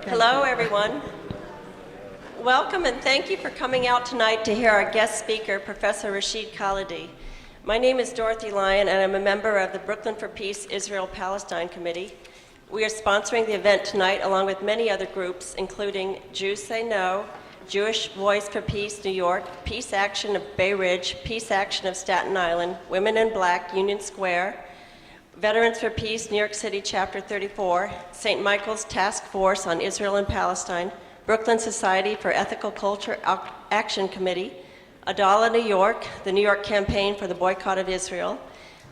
Hello, everyone. Welcome and thank you for coming out tonight to hear our guest speaker, Professor Rashid Khalidi. My name is Dorothy Lyon, and I'm a member of the Brooklyn for Peace Israel Palestine Committee. We are sponsoring the event tonight along with many other groups, including Jews Say No, Jewish Voice for Peace New York, Peace Action of Bay Ridge, Peace Action of Staten Island, Women in Black, Union Square, Veterans for Peace, New York City, Chapter 34, St. Michael's Task Force on Israel and Palestine, Brooklyn Society for Ethical Culture Action Committee, Adala, New York, the New York Campaign for the Boycott of Israel,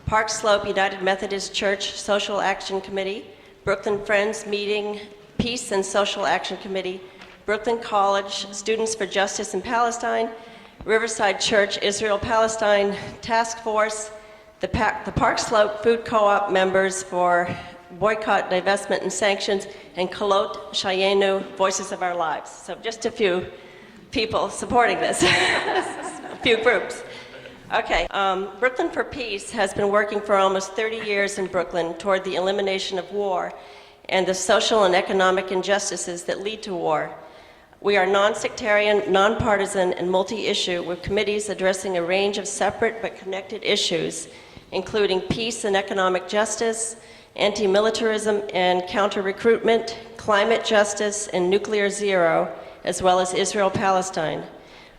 Park Slope United Methodist Church Social Action Committee, Brooklyn Friends Meeting Peace and Social Action Committee, Brooklyn College Students for Justice in Palestine, Riverside Church Israel-Palestine Task Force, the Park Slope Food Co-op members for Boycott, Divestment, and Sanctions, and Kolot Shayenu, Voices of Our Lives. So just a few people supporting this, a few groups. Okay, Brooklyn for Peace has been working for almost 30 years in Brooklyn toward the elimination of war and the social and economic injustices that lead to war. We are non-sectarian, non-partisan, and multi-issue with committees addressing a range of separate but connected issues, including peace and economic justice, anti-militarism and counter-recruitment, climate justice, and nuclear zero, as well as Israel-Palestine.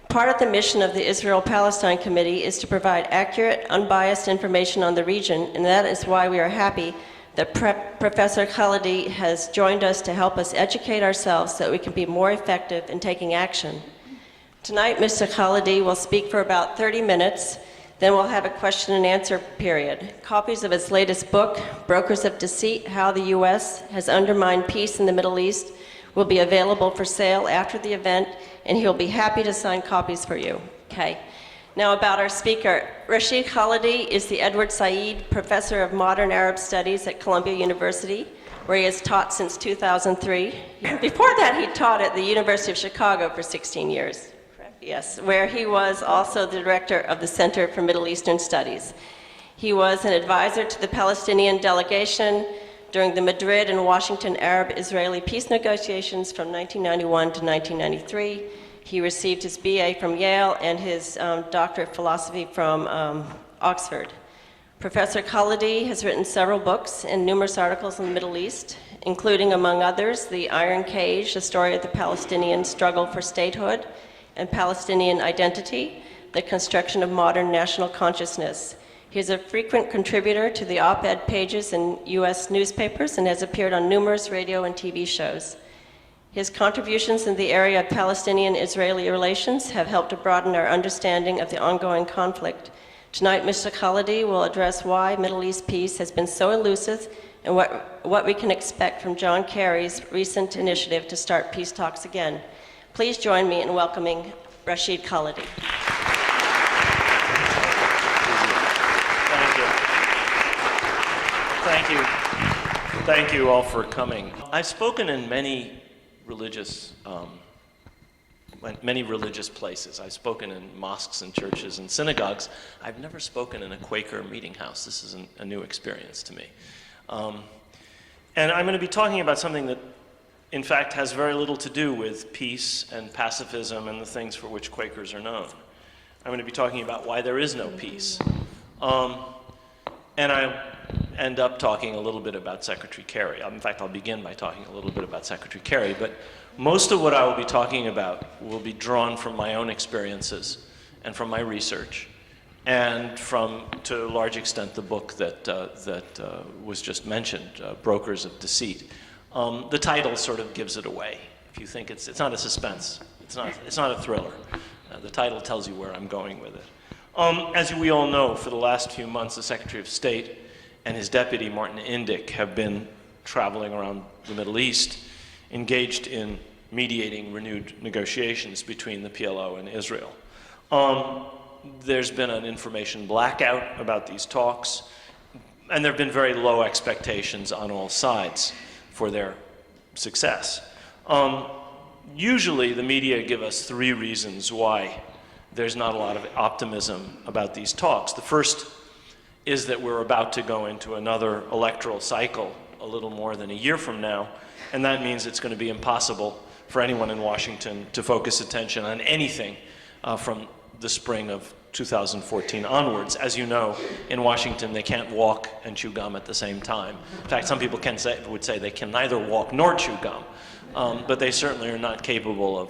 Part of the mission of the Israel-Palestine Committee is to provide accurate, unbiased information on the region, and that is why we are happy that Professor Khalidi has joined us to help us educate ourselves so that we can be more effective in taking action. Tonight, Mr. Khalidi will speak for about 30 minutes, then we'll have a question and answer period. Copies of his latest book, Brokers of Deceit, How the U.S. Has Undermined Peace in the Middle East, will be available for sale after the event, and he'll be happy to sign copies for you. Okay. Now about our speaker. Rashid Khalidi is the Edward Said Professor of Modern Arab Studies at Columbia University, where he has taught since 2003. Before that, he taught at the University of Chicago for 16 years. Yes, where he was also the director of the Center for Middle Eastern Studies. He was an advisor to the Palestinian delegation during the Madrid and Washington Arab-Israeli peace negotiations from 1991 to 1993. He received his BA from Yale and his doctorate of philosophy from Oxford. Professor Khalidi has written several books and numerous articles on the Middle East, including, among others, The Iron Cage, the story of the Palestinian struggle for statehood and Palestinian identity, the construction of modern national consciousness. He is a frequent contributor to the op-ed pages in U.S. newspapers and has appeared on numerous radio and TV shows. His contributions in the area of Palestinian-Israeli relations have helped to broaden our understanding of the ongoing conflict. Tonight, Mr. Khalidi will address why Middle East peace has been so elusive and what we can expect from John Kerry's recent initiative to start peace talks again. Please join me in welcoming Rashid Khalidi. Thank you. Thank you all for coming. I've spoken in many religious places. I've spoken in mosques and churches and synagogues. I've never spoken in a Quaker meeting house. This is a new experience to me. And I'm going to be talking about something that, in fact, has very little to do with peace and pacifism and the things for which Quakers are known. I'm going to be talking about why there is no peace. And I end up talking a little bit about Secretary Kerry. In fact, I'll begin by talking a little bit about Secretary Kerry, but most of what I will be talking about will be drawn from my own experiences and from my research, and from, to a large extent, the book that was just mentioned, Brokers of Deceit. The title sort of gives it away. If you think it's not a suspense, it's not a thriller. The title tells you where I'm going with it. As we all know, for the last few months, the Secretary of State and his deputy, Martin Indyk, have been traveling around the Middle East, engaged in mediating renewed negotiations between the PLO and Israel. There's been an information blackout about these talks, and there have been very low expectations on all sides for their success. Usually, the media give us three reasons why there's not a lot of optimism about these talks. The first is that we're about to go into another electoral cycle a little more than a year from now, and that means it's going to be impossible for anyone in Washington to focus attention on anything from the spring of 2014 onwards. As you know, in Washington, they can't walk and chew gum at the same time. In fact, some people would say they can neither walk nor chew gum, but they certainly are not capable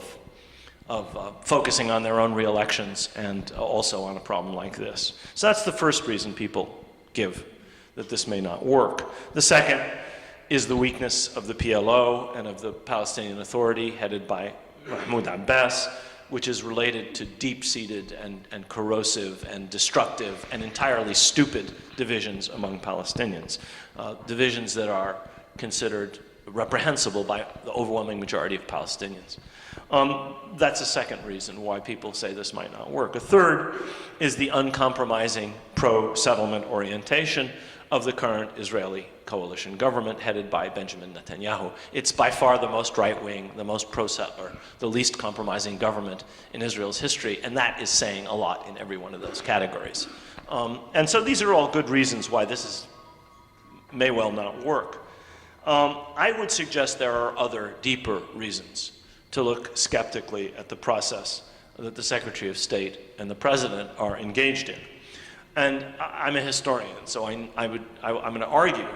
of focusing on their own re-elections and also on a problem like this. So that's the first reason people give that this may not work. The second is the weakness of the PLO and of the Palestinian Authority headed by Mahmoud Abbas, which is related to deep-seated and corrosive and destructive and entirely stupid divisions among Palestinians, divisions that are considered reprehensible by the overwhelming majority of Palestinians. That's a second reason why people say this might not work. A third is the uncompromising pro-settlement orientation of the current Israeli coalition government headed by Benjamin Netanyahu. It's by far the most right-wing, the most pro-settler, the least compromising government in Israel's history, and that is saying a lot in every one of those categories. And so these are all good reasons why this may well not work. I would suggest there are other deeper reasons to look skeptically at the process that the Secretary of State and the President are engaged in. And I'm a historian, so I'm going to argue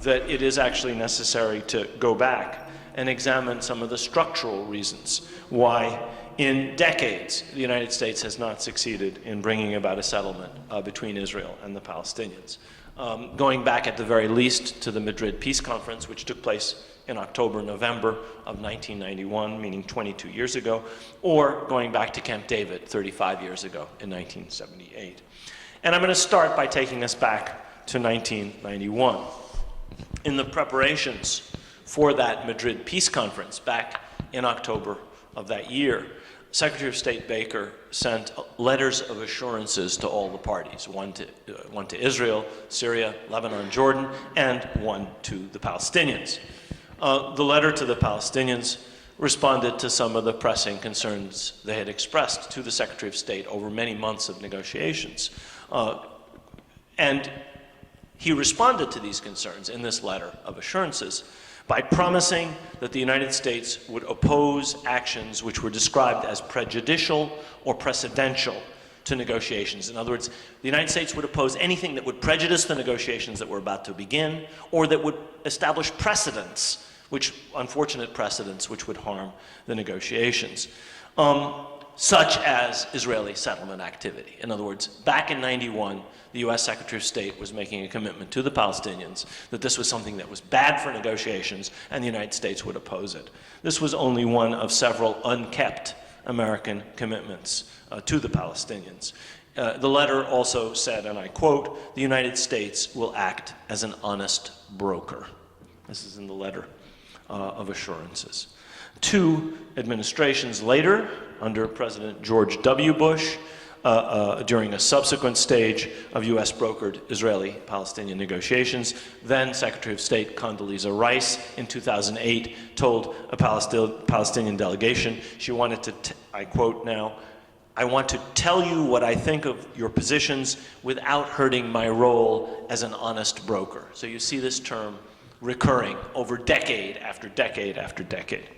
that it is actually necessary to go back and examine some of the structural reasons why in decades the United States has not succeeded in bringing about a settlement between Israel and the Palestinians. Going back at the very least to the Madrid Peace Conference, which took place in October, November of 1991, meaning 22 years ago, or going back to Camp David 35 years ago in 1978. And I'm going to start by taking us back to 1991. In the preparations for that Madrid Peace Conference back in October of that year, Secretary of State Baker sent letters of assurances to all the parties, one to Israel, Syria, Lebanon, Jordan, and one to the Palestinians. The letter to the Palestinians responded to some of the pressing concerns they had expressed to the Secretary of State over many months of negotiations. And he responded to these concerns in this letter of assurances by promising that the United States would oppose actions which were described as prejudicial or precedential to negotiations. In other words, the United States would oppose anything that would prejudice the negotiations that were about to begin, or that would establish precedents, unfortunate precedents, which would harm the negotiations. Such as Israeli settlement activity. In other words, back in '91, the US Secretary of State was making a commitment to the Palestinians that this was something that was bad for negotiations and the United States would oppose it. This was only one of several unkept American commitments to the Palestinians. The letter also said, and I quote, "The United States will act as an honest broker." This is in the letter of assurances. 2 administrations later, under President George W. Bush, during a subsequent stage of US-brokered Israeli-Palestinian negotiations, then Secretary of State Condoleezza Rice in 2008 told a Palestinian delegation she wanted to, I quote now, "I want to tell you what I think of your positions without hurting my role as an honest broker." So you see this term recurring over decade after decade after decade.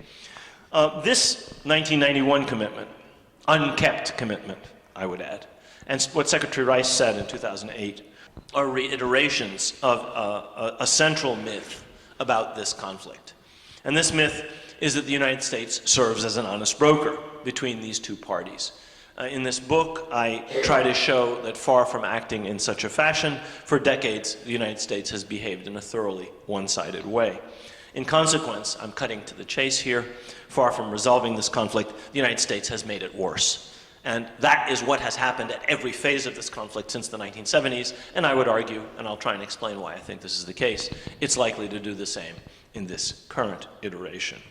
This 1991 commitment, unkept commitment, I would add, and what Secretary Rice said in 2008 are reiterations of a central myth about this conflict. And this myth is that the United States serves as an honest broker between these two parties. In this book, I try to show that far from acting in such a fashion, for decades, the United States has behaved in a thoroughly one-sided way. In consequence, I'm cutting to the chase here, far from resolving this conflict, the United States has made it worse. And that is what has happened at every phase of this conflict since the 1970s, and I would argue, and I'll try and explain why I think this is the case, it's likely to do the same in this current iteration.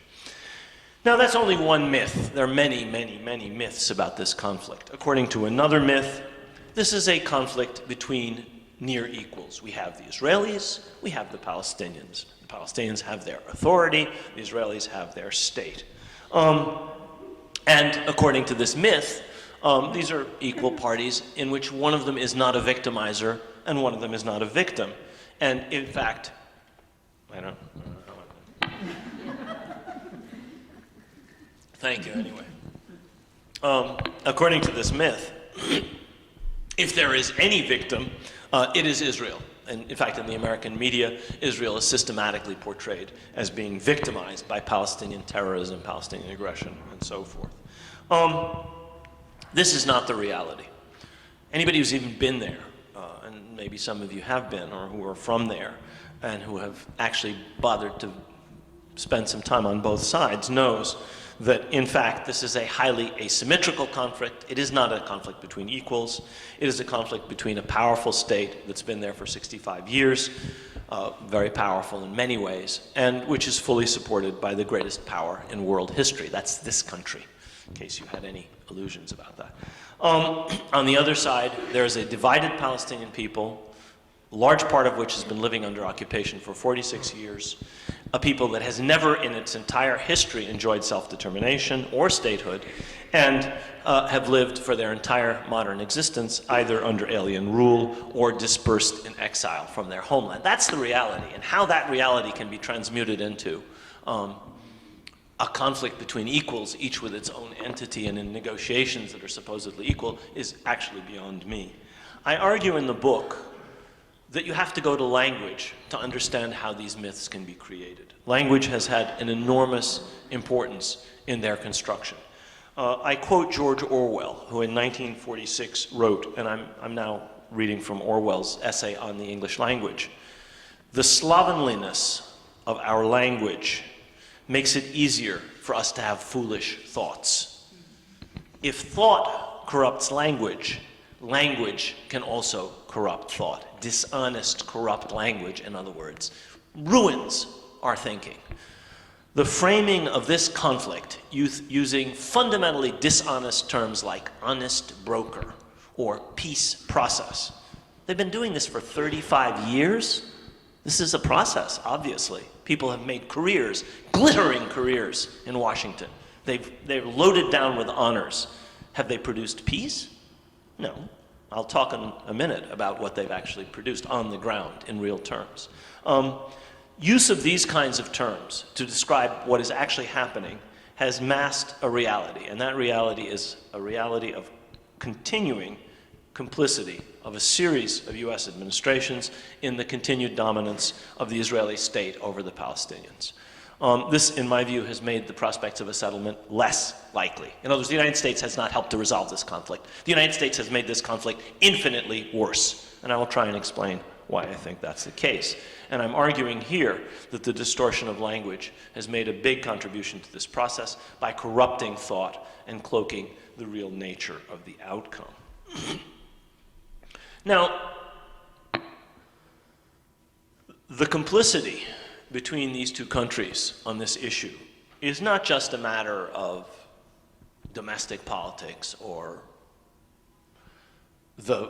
Now, that's only one myth. There are many, many, many myths about this conflict. According to another myth, this is a conflict between near equals. We have the Israelis, we have the Palestinians. The Palestinians have their authority, the Israelis have their state. And according to this myth, these are equal parties in which one of them is not a victimizer and one of them is not a victim. And in fact, I don't know. Thank you, anyway. According to this myth, if there is any victim, it is Israel. And in fact, in the American media, Israel is systematically portrayed as being victimized by Palestinian terrorism, Palestinian aggression, and so forth. This is not the reality. Anybody who's even been there, and maybe some of you have been, or who are from there, and who have actually bothered to spend some time on both sides, knows that, in fact, this is a highly asymmetrical conflict. It is not a conflict between equals. It is a conflict between a powerful state that's been there for 65 years, very powerful in many ways, and which is fully supported by the greatest power in world history. That's this country, in case you had any illusions about that. On the other side, there is a divided Palestinian people, a large part of which has been living under occupation for 46 years, a people that has never in its entire history enjoyed self-determination or statehood, and have lived for their entire modern existence either under alien rule or dispersed in exile from their homeland. That's the reality, and how that reality can be transmuted into a conflict between equals, each with its own entity and in negotiations that are supposedly equal, is actually beyond me. I argue in the book that you have to go to language to understand how these myths can be created. Language has had an enormous importance in their construction. I quote George Orwell, who in 1946 wrote, and I'm now reading from Orwell's essay on the English language, "The slovenliness of our language makes it easier for us to have foolish thoughts. If thought corrupts language, language can also corrupt thought. Dishonest, corrupt language, in other words, ruins our thinking." The framing of this conflict using fundamentally dishonest terms like honest broker or peace process. They've been doing this for 35 years. This is a process, obviously. People have made careers, glittering careers in Washington. They're loaded down with honors. Have they produced peace? No. I'll talk in a minute about what they've actually produced on the ground in real terms. Use of these kinds of terms to describe what is actually happening has masked a reality, and that reality is a reality of continuing complicity of a series of US administrations in the continued dominance of the Israeli state over the Palestinians. This, in my view, has made the prospects of a settlement less likely. In other words, the United States has not helped to resolve this conflict. The United States has made this conflict infinitely worse, and I will try and explain why I think that's the case. And I'm arguing here that the distortion of language has made a big contribution to this process by corrupting thought and cloaking the real nature of the outcome. Now, the complicity between these two countries on this issue is not just a matter of domestic politics or the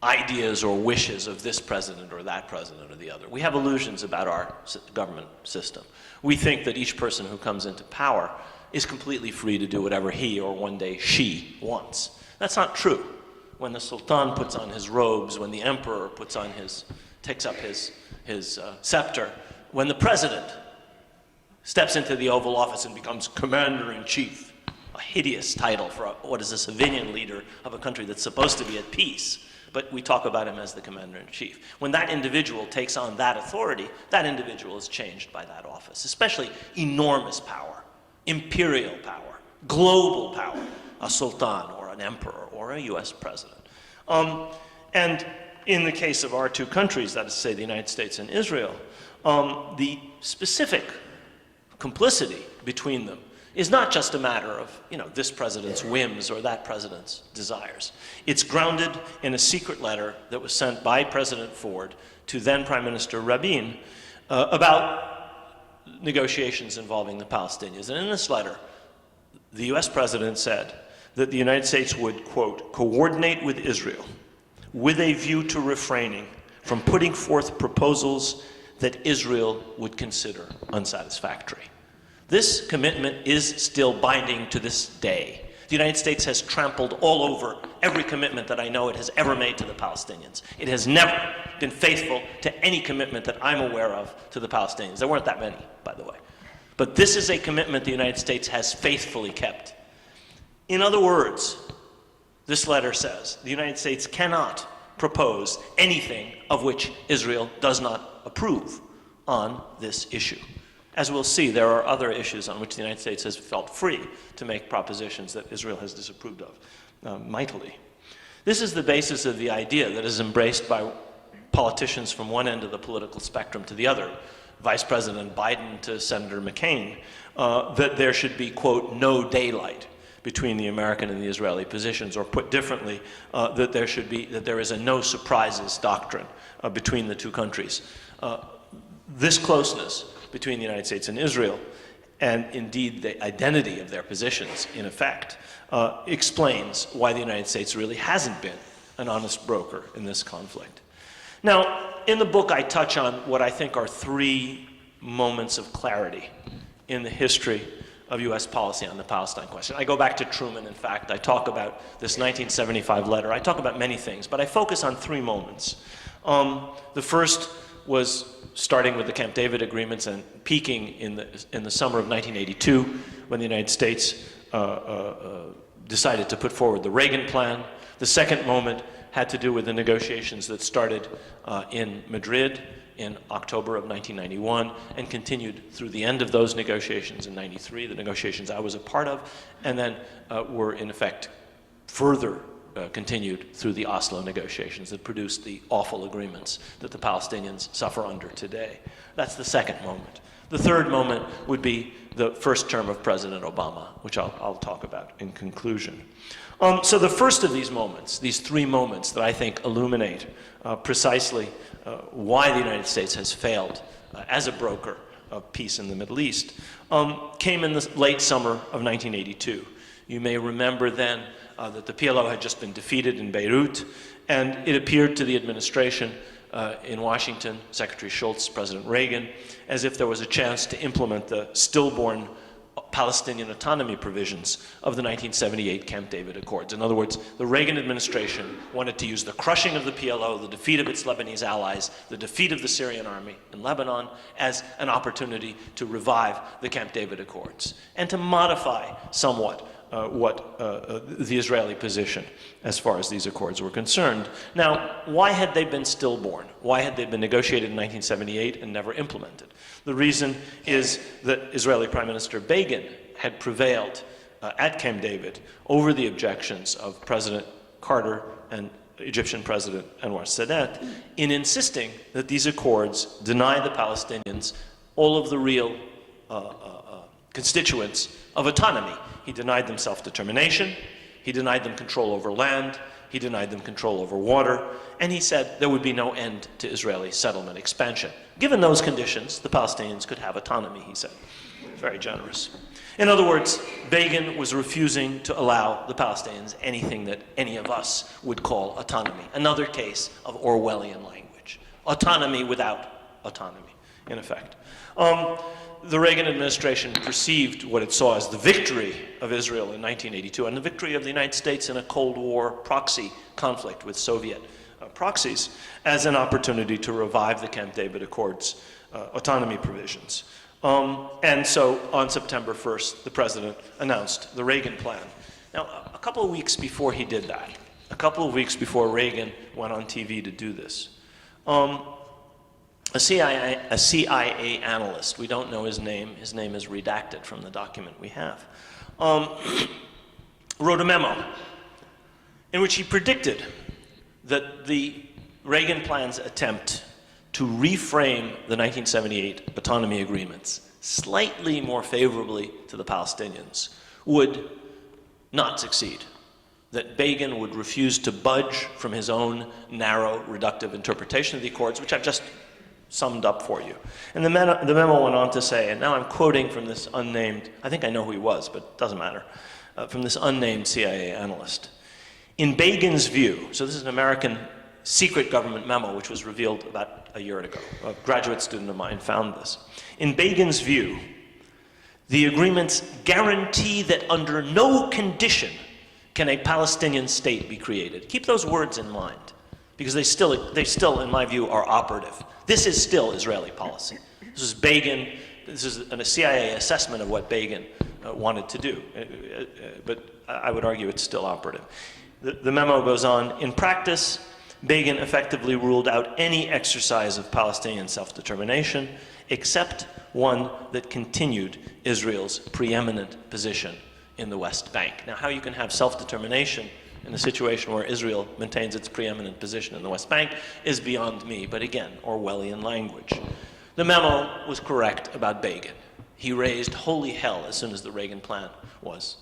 ideas or wishes of this president or that president or the other. We have illusions about our government system. We think that each person who comes into power is completely free to do whatever he or one day she wants. That's not true. When the Sultan puts on his robes, when the emperor takes up his scepter, when the president steps into the Oval Office and becomes commander-in-chief, a hideous title for what is a civilian leader of a country that's supposed to be at peace, but we talk about him as the commander-in-chief. When that individual takes on that authority, that individual is changed by that office, especially enormous power, imperial power, global power, a sultan or an emperor or a US president. And in the case of our two countries, that is to say the United States and Israel, the specific complicity between them is not just a matter of, this president's whims or that president's desires. It's grounded in a secret letter that was sent by President Ford to then Prime Minister Rabin about negotiations involving the Palestinians. And in this letter, the US president said that the United States would, quote, coordinate with Israel with a view to refraining from putting forth proposals that Israel would consider unsatisfactory. This commitment is still binding to this day. The United States has trampled all over every commitment that I know it has ever made to the Palestinians. It has never been faithful to any commitment that I'm aware of to the Palestinians. There weren't that many, by the way. But this is a commitment the United States has faithfully kept. In other words, this letter says the United States cannot propose anything of which Israel does not approve on this issue. As we'll see, there are other issues on which the United States has felt free to make propositions that Israel has disapproved of mightily. This is the basis of the idea that is embraced by politicians from one end of the political spectrum to the other, Vice President Biden to Senator McCain, that there should be, quote, no daylight between the American and the Israeli positions, or put differently, that there is a no surprises doctrine between the two countries. This closeness between the United States and Israel, and indeed the identity of their positions, in effect, explains why the United States really hasn't been an honest broker in this conflict. Now, in the book, I touch on what I think are three moments of clarity in the history of U.S. policy on the Palestine question. I go back to Truman, in fact. I talk about this 1975 letter. I talk about many things, but I focus on three moments. The first was starting with the Camp David agreements and peaking in the summer of 1982, when the United States decided to put forward the Reagan plan. The second moment had to do with the negotiations that started in Madrid in October of 1991 and continued through the end of those negotiations in 93, the negotiations I was a part of, and then were in effect further continued through the Oslo negotiations that produced the awful agreements that the Palestinians suffer under today. That's the second moment. The third moment would be the first term of President Obama, which I'll talk about in conclusion. So the first of these moments, these three moments that I think illuminate precisely why the United States has failed as a broker of peace in the Middle East, came in the late summer of 1982. You may remember then that the PLO had just been defeated in Beirut, and it appeared to the administration in Washington, Secretary Shultz, President Reagan, as if there was a chance to implement the stillborn Palestinian autonomy provisions of the 1978 Camp David Accords. In other words, the Reagan administration wanted to use the crushing of the PLO, the defeat of its Lebanese allies, the defeat of the Syrian army in Lebanon as an opportunity to revive the Camp David Accords and to modify somewhat the Israeli position as far as these accords were concerned. Now, why had they been stillborn? Why had they been negotiated in 1978 and never implemented? The reason is that Israeli Prime Minister Begin had prevailed at Camp David over the objections of President Carter and Egyptian President Anwar Sadat in insisting that these accords deny the Palestinians all of the real constituents of autonomy. He denied them self-determination, he denied them control over land, he denied them control over water, and he said there would be no end to Israeli settlement expansion. Given those conditions, the Palestinians could have autonomy, he said. Very generous. In other words, Begin was refusing to allow the Palestinians anything that any of us would call autonomy. Another case of Orwellian language. Autonomy without autonomy, in effect. The Reagan administration perceived what it saw as the victory of Israel in 1982 and the victory of the United States in a Cold War proxy conflict with Soviet proxies as an opportunity to revive the Camp David Accords autonomy provisions. And so on September 1st, the president announced the Reagan plan. Now, a couple of weeks before he did that, a couple of weeks before Reagan went on TV to do this, a CIA analyst, we don't know his name is redacted from the document we have, wrote a memo in which he predicted that the Reagan plan's attempt to reframe the 1978 autonomy agreements slightly more favorably to the Palestinians would not succeed. That Begin would refuse to budge from his own narrow, reductive interpretation of the Accords, which I've just summed up for you. And the memo went on to say, and now I'm quoting from this unnamed, I think I know who he was, but it doesn't matter, from this unnamed CIA analyst. In Begin's view, so this is an American secret government memo which was revealed about a year ago. A graduate student of mine found this. In Begin's view, the agreements guarantee that under no condition can a Palestinian state be created. Keep those words in mind, because they still, in my view, are operative. This is still Israeli policy. This is Begin this is a CIA assessment of what Begin wanted to do, but I would argue it's still operative. The memo goes on, in practice, Begin effectively ruled out any exercise of Palestinian self-determination except one that continued Israel's preeminent position in the West Bank. Now, how you can have self-determination in a situation where Israel maintains its preeminent position in the West Bank is beyond me, but again, Orwellian language. The memo was correct about Begin. He raised holy hell as soon as the Reagan plan was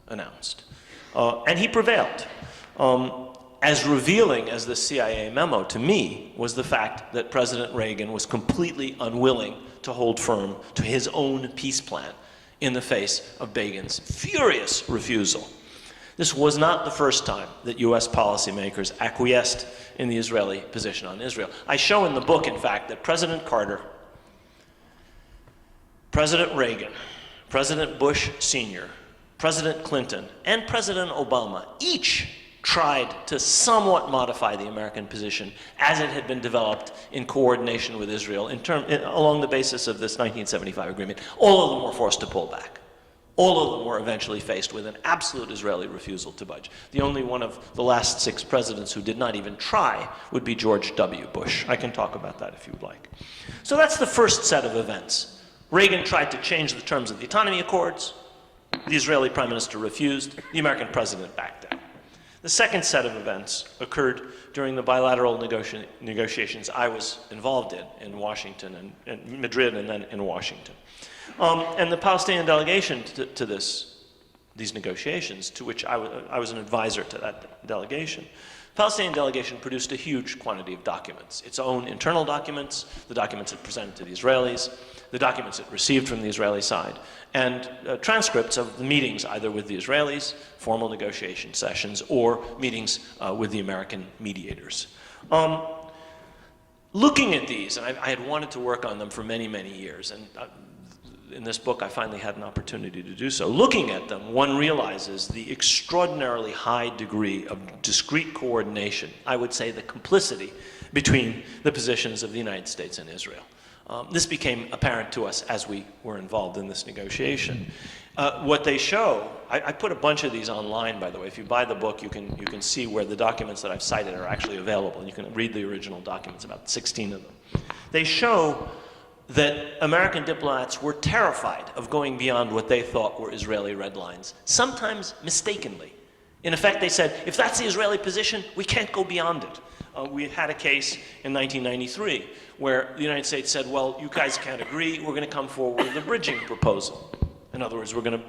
announced. And he prevailed. As revealing as the CIA memo to me was the fact that President Reagan was completely unwilling to hold firm to his own peace plan in the face of Begin's furious refusal. This was not the first time that US policymakers acquiesced in the Israeli position on Israel. I show in the book, in fact, that President Carter, President Reagan, President Bush Sr., President Clinton, and President Obama each tried to somewhat modify the American position as it had been developed in coordination with Israel along the basis of this 1975 agreement. All of them were forced to pull back. All of them were eventually faced with an absolute Israeli refusal to budge. The only one of the last 6 presidents who did not even try would be George W. Bush. I can talk about that if you would like. So that's the first set of events. Reagan tried to change the terms of the autonomy accords. The Israeli prime minister refused. The American president backed down. The second set of events occurred during the bilateral negotiations I was involved in Washington and Madrid and then in Washington. And the Palestinian delegation to these negotiations, to which I was an advisor to that delegation, the Palestinian delegation produced a huge quantity of documents, its own internal documents, the documents it presented to the Israelis, the documents it received from the Israeli side, and transcripts of the meetings either with the Israelis, formal negotiation sessions, or meetings with the American mediators. Looking at these, and I had wanted to work on them for many, many years, and in this book I finally had an opportunity to do so. Looking at them, one realizes the extraordinarily high degree of discrete coordination, I would say the complicity, between the positions of the United States and Israel. This became apparent to us as we were involved in this negotiation. What they show, I put a bunch of these online, by the way. If you buy the book, you can see where the documents that I've cited are actually available. And you can read the original documents, about 16 of them. They show that American diplomats were terrified of going beyond what they thought were Israeli red lines, sometimes mistakenly. In effect, they said, if that's the Israeli position, we can't go beyond it. We had a case in 1993 where the United States said, well, you guys can't agree, we're going to come forward with a bridging proposal. In other words, we're going to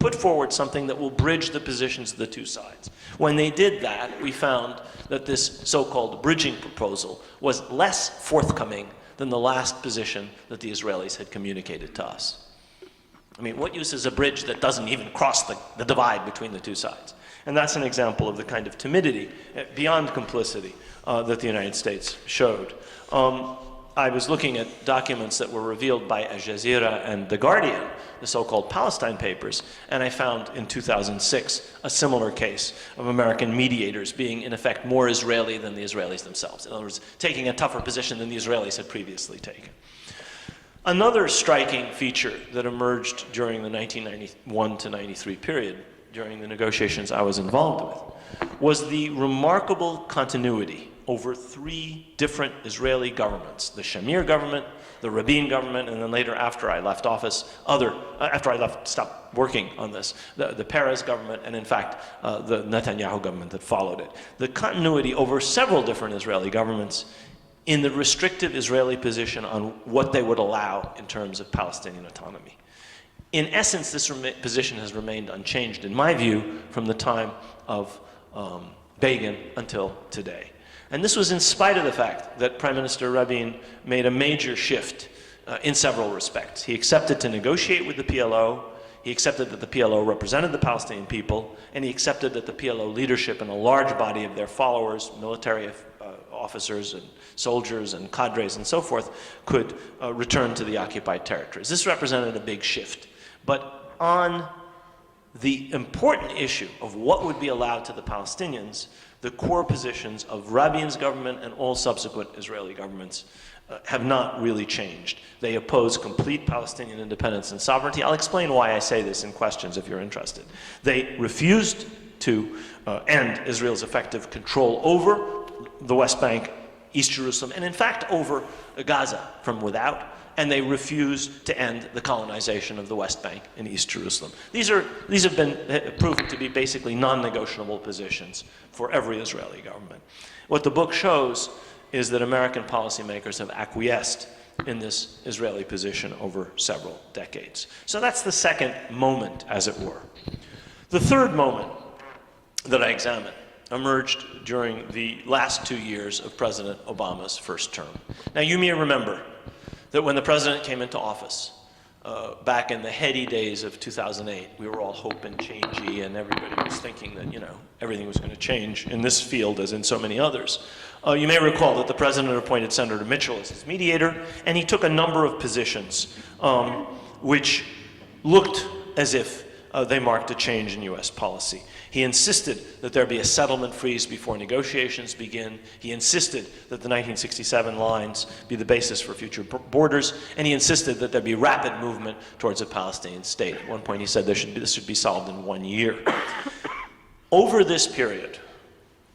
put forward something that will bridge the positions of the two sides. When they did that, we found that this so-called bridging proposal was less forthcoming than the last position that the Israelis had communicated to us. I mean, what use is a bridge that doesn't even cross the divide between the two sides? And that's an example of the kind of timidity, beyond complicity, that the United States showed. I was looking at documents that were revealed by Al Jazeera and The Guardian, the so-called Palestine papers, and I found in 2006 a similar case of American mediators being, in effect, more Israeli than the Israelis themselves. In other words, taking a tougher position than the Israelis had previously taken. Another striking feature that emerged during the 1991 to 93 period, during the negotiations I was involved with, was the remarkable continuity over 3 different Israeli governments: the Shamir government, the Rabin government, and then later, after I left office, stopped working on this, the Peres government, and in fact, the Netanyahu government that followed it. The continuity over several different Israeli governments in the restrictive Israeli position on what they would allow in terms of Palestinian autonomy. In essence, this position has remained unchanged, in my view, from the time of Begin until today. And this was in spite of the fact that Prime Minister Rabin made a major shift in several respects. He accepted to negotiate with the PLO, he accepted that the PLO represented the Palestinian people, and he accepted that the PLO leadership and a large body of their followers, military officers and soldiers and cadres and so forth, could return to the occupied territories. This represented a big shift. But on the important issue of what would be allowed to the Palestinians, the core positions of Rabin's government and all subsequent Israeli governments have not really changed. They oppose complete Palestinian independence and sovereignty. I'll explain why I say this in questions if you're interested. They refused to end Israel's effective control over the West Bank, East Jerusalem, and in fact over Gaza from without, and they refused to end the colonization of the West Bank and East Jerusalem. These have been proven to be basically non-negotiable positions for every Israeli government. What the book shows is that American policymakers have acquiesced in this Israeli position over several decades. So that's the second moment, as it were. The third moment that I examine emerged during the last 2 years of President Obama's first term. Now, you may remember that when the president came into office, back in the heady days of 2008, we were all hope and changey, and everybody was thinking that, everything was going to change in this field as in so many others. You may recall that the president appointed Senator Mitchell as his mediator, and he took a number of positions which looked as if they marked a change in U.S. policy. He insisted that there be a settlement freeze before negotiations begin. He insisted that the 1967 lines be the basis for future borders, and he insisted that there be rapid movement towards a Palestinian state. At one point he said this should be solved in 1 year. Over this period,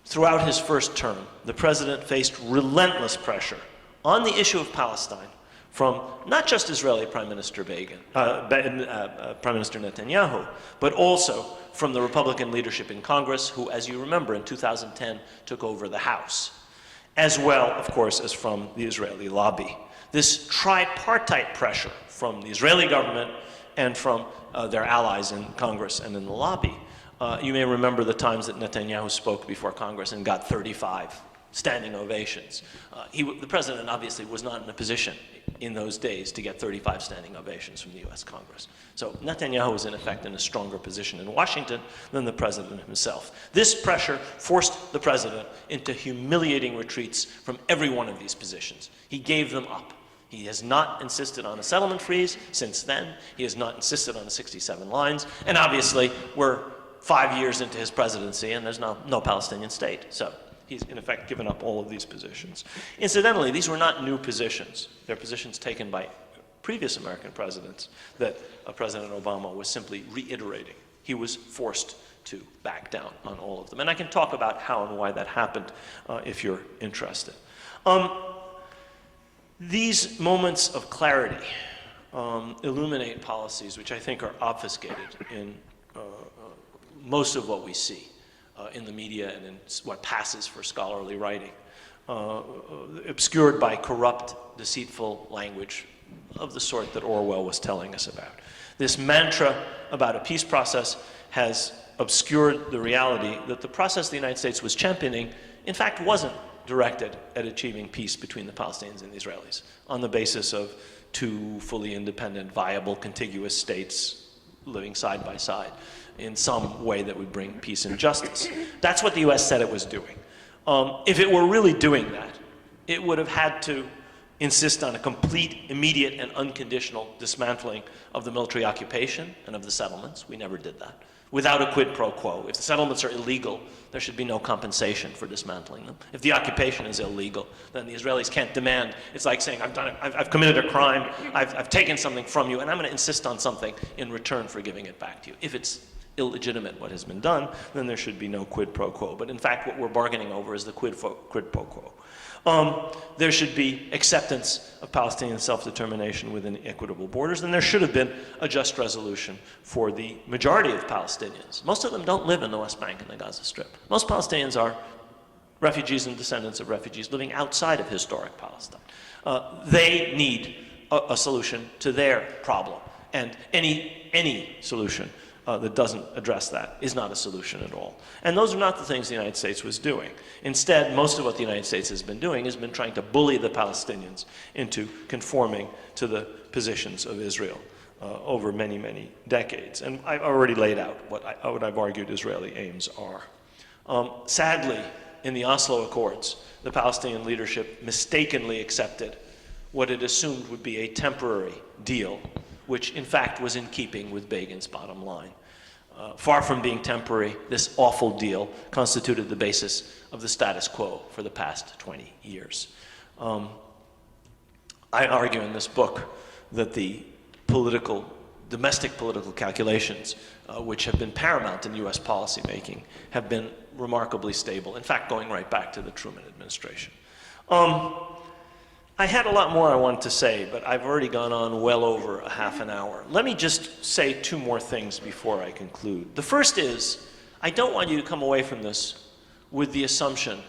throughout his first term, the president faced relentless pressure on the issue of Palestine from not just Israeli Prime Minister Prime Minister Netanyahu, but also from the Republican leadership in Congress, who, as you remember, in 2010 took over the House, as well, of course, as from the Israeli lobby. This tripartite pressure from the Israeli government and from their allies in Congress and in the lobby. You may remember the times that Netanyahu spoke before Congress and got 35 standing ovations. The president obviously was not in a position in those days to get 35 standing ovations from the US Congress. So Netanyahu was in effect in a stronger position in Washington than the president himself. This pressure forced the president into humiliating retreats from every one of these positions. He gave them up. He has not insisted on a settlement freeze since then. He has not insisted on the 67 lines. And obviously, we're 5 years into his presidency and there's no Palestinian state. So he's in effect given up all of these positions. Incidentally, these were not new positions. They're positions taken by previous American presidents that President Obama was simply reiterating. He was forced to back down on all of them. And I can talk about how and why that happened if you're interested. These moments of clarity illuminate policies which I think are obfuscated in most of what we see in the media and in what passes for scholarly writing, obscured by corrupt, deceitful language of the sort that Orwell was telling us about. This mantra about a peace process has obscured the reality that the process the United States was championing, in fact, wasn't directed at achieving peace between the Palestinians and the Israelis on the basis of two fully independent, viable, contiguous states living side by side in some way that would bring peace and justice. That's what the US said it was doing. If it were really doing that, it would have had to insist on a complete, immediate, and unconditional dismantling of the military occupation and of the settlements. We never did that. Without a quid pro quo. If the settlements are illegal, there should be no compensation for dismantling them. If the occupation is illegal, then the Israelis can't demand. It's like saying, I've committed a crime, I've taken something from you, and I'm going to insist on something in return for giving it back to you. If it's illegitimate what has been done, then there should be no quid pro quo. But in fact, what we're bargaining over is the quid pro quo. There should be acceptance of Palestinian self-determination within equitable borders, and there should have been a just resolution for the majority of Palestinians. Most of them don't live in the West Bank and the Gaza Strip. Most Palestinians are refugees and descendants of refugees living outside of historic Palestine. They need a solution to their problem, and any solution that doesn't address that is not a solution at all. And those are not the things the United States was doing. Instead, most of what the United States has been doing has been trying to bully the Palestinians into conforming to the positions of Israel over many, many decades. And I've already laid out what I've argued Israeli aims are. Sadly, in the Oslo Accords, the Palestinian leadership mistakenly accepted what it assumed would be a temporary deal, which in fact was in keeping with Begin's bottom line. Far from being temporary, this awful deal constituted the basis of the status quo for the past 20 years. I argue in this book that the domestic political calculations, which have been paramount in U.S. policymaking, have been remarkably stable, in fact, going right back to the Truman administration. I had a lot more I wanted to say, but I've already gone on well over a half an hour. Let me just say two more things before I conclude. The first is, I don't want you to come away from this with the assumption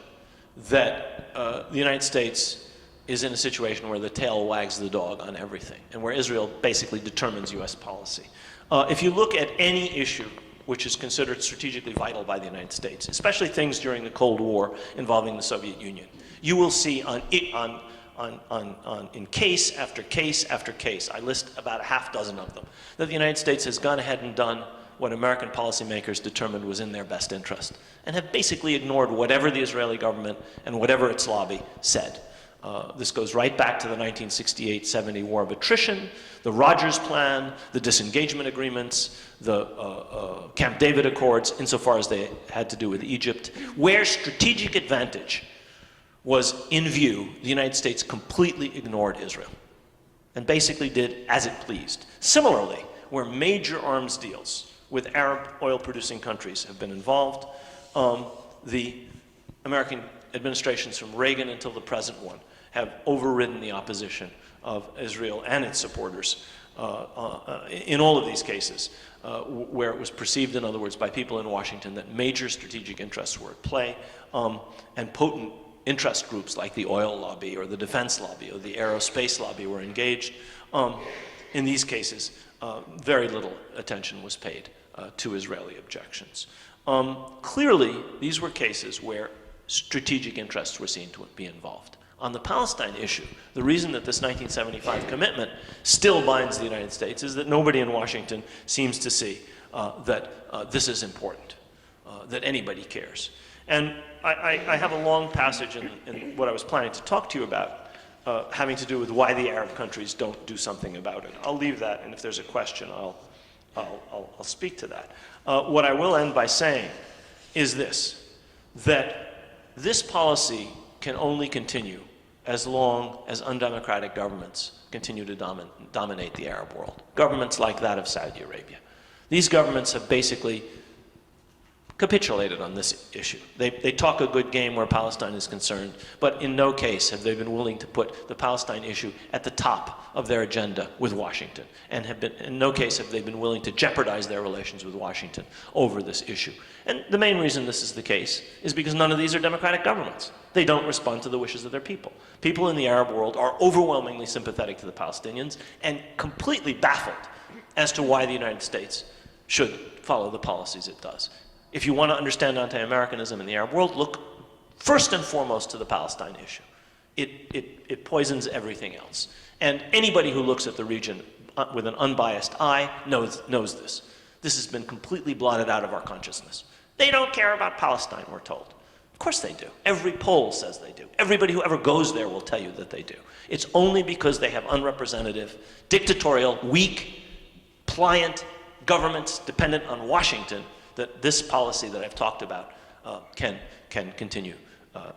that the United States is in a situation where the tail wags the dog on everything, and where Israel basically determines U.S. policy. If you look at any issue which is considered strategically vital by the United States, especially things during the Cold War involving the Soviet Union, you will see in case after case after case, I list about a half dozen of them, that the United States has gone ahead and done what American policymakers determined was in their best interest, and have basically ignored whatever the Israeli government and whatever its lobby said. This goes right back to the 1968-70 War of Attrition, the Rogers Plan, the disengagement agreements, the Camp David Accords, insofar as they had to do with Egypt, where strategic advantage was in view. The United States completely ignored Israel and basically did as it pleased. Similarly, where major arms deals with Arab oil-producing countries have been involved, the American administrations from Reagan until the present one have overridden the opposition of Israel and its supporters in all of these cases, where it was perceived, in other words, by people in Washington that major strategic interests were at play, and potent interest groups like the oil lobby or the defense lobby or the aerospace lobby were engaged. In these cases, very little attention was paid to Israeli objections. Clearly, these were cases where strategic interests were seen to be involved. On the Palestine issue, the reason that this 1975 commitment still binds the United States is that nobody in Washington seems to see that this is important, that anybody cares. And I have a long passage in what I was planning to talk to you about, having to do with why the Arab countries don't do something about it. I'll leave that, and if there's a question, I'll speak to that. What I will end by saying is this, that this policy can only continue as long as undemocratic governments continue to dominate the Arab world. Governments like that of Saudi Arabia. These governments have basically capitulated on this issue. They talk a good game where Palestine is concerned, but in no case have they been willing to put the Palestine issue at the top of their agenda with Washington, and in no case have they been willing to jeopardize their relations with Washington over this issue. And the main reason this is the case is because none of these are democratic governments. They don't respond to the wishes of their people. People in the Arab world are overwhelmingly sympathetic to the Palestinians and completely baffled as to why the United States should follow the policies it does. If you want to understand anti-Americanism in the Arab world, look first and foremost to the Palestine issue. It poisons everything else. And anybody who looks at the region with an unbiased eye knows this. This has been completely blotted out of our consciousness. They don't care about Palestine, we're told. Of course they do. Every poll says they do. Everybody who ever goes there will tell you that they do. It's only because they have unrepresentative, dictatorial, weak, pliant governments dependent on Washington that this policy that I've talked about can continue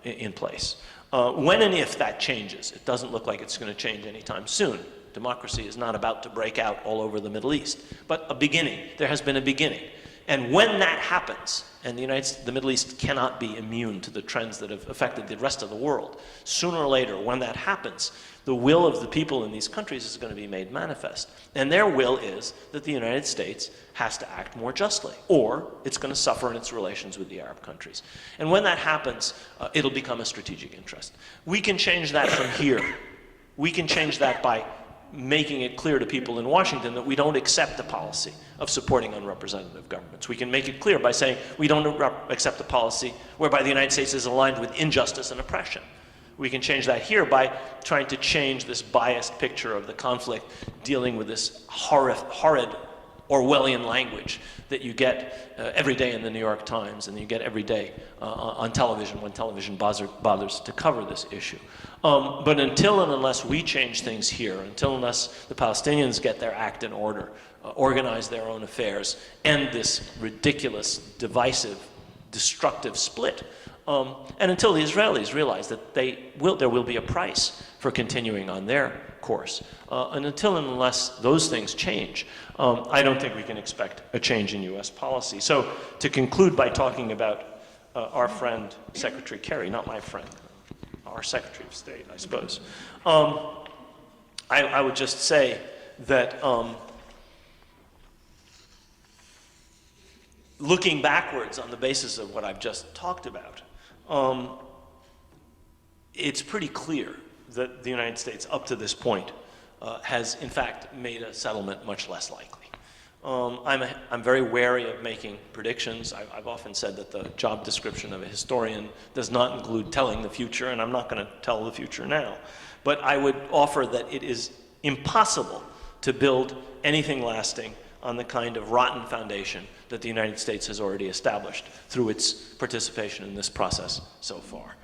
in place. When and if that changes, it doesn't look like it's going to change anytime soon. Democracy is not about to break out all over the Middle East, but a beginning. There has been a beginning. And when that happens, and the Middle East cannot be immune to the trends that have affected the rest of the world, sooner or later, when that happens, the will of the people in these countries is going to be made manifest. And their will is that the United States has to act more justly, or it's going to suffer in its relations with the Arab countries. And when that happens, it'll become a strategic interest. We can change that from here. We can change that by making it clear to people in Washington that we don't accept the policy of supporting unrepresentative governments. We can make it clear by saying we don't accept the policy whereby the United States is aligned with injustice and oppression. We can change that here by trying to change this biased picture of the conflict, dealing with this horrid Orwellian language that you get every day in the New York Times and you get every day on television when television bothers to cover this issue. But until and unless we change things here, unless the Palestinians get their act in order, organize their own affairs, end this ridiculous, divisive, destructive split, and until the Israelis realize that there will be a price for continuing on their course. And until and unless those things change, I don't think we can expect a change in U.S. policy. So to conclude by talking about our friend, Secretary Kerry, not my friend, our Secretary of State, I suppose, I would just say that looking backwards on the basis of what I've just talked about, it's pretty clear that the United States, up to this point, has in fact made a settlement much less likely. I'm very wary of making predictions. I've often said that the job description of a historian does not include telling the future, and I'm not going to tell the future now. But I would offer that it is impossible to build anything lasting on the kind of rotten foundation that the United States has already established through its participation in this process so far.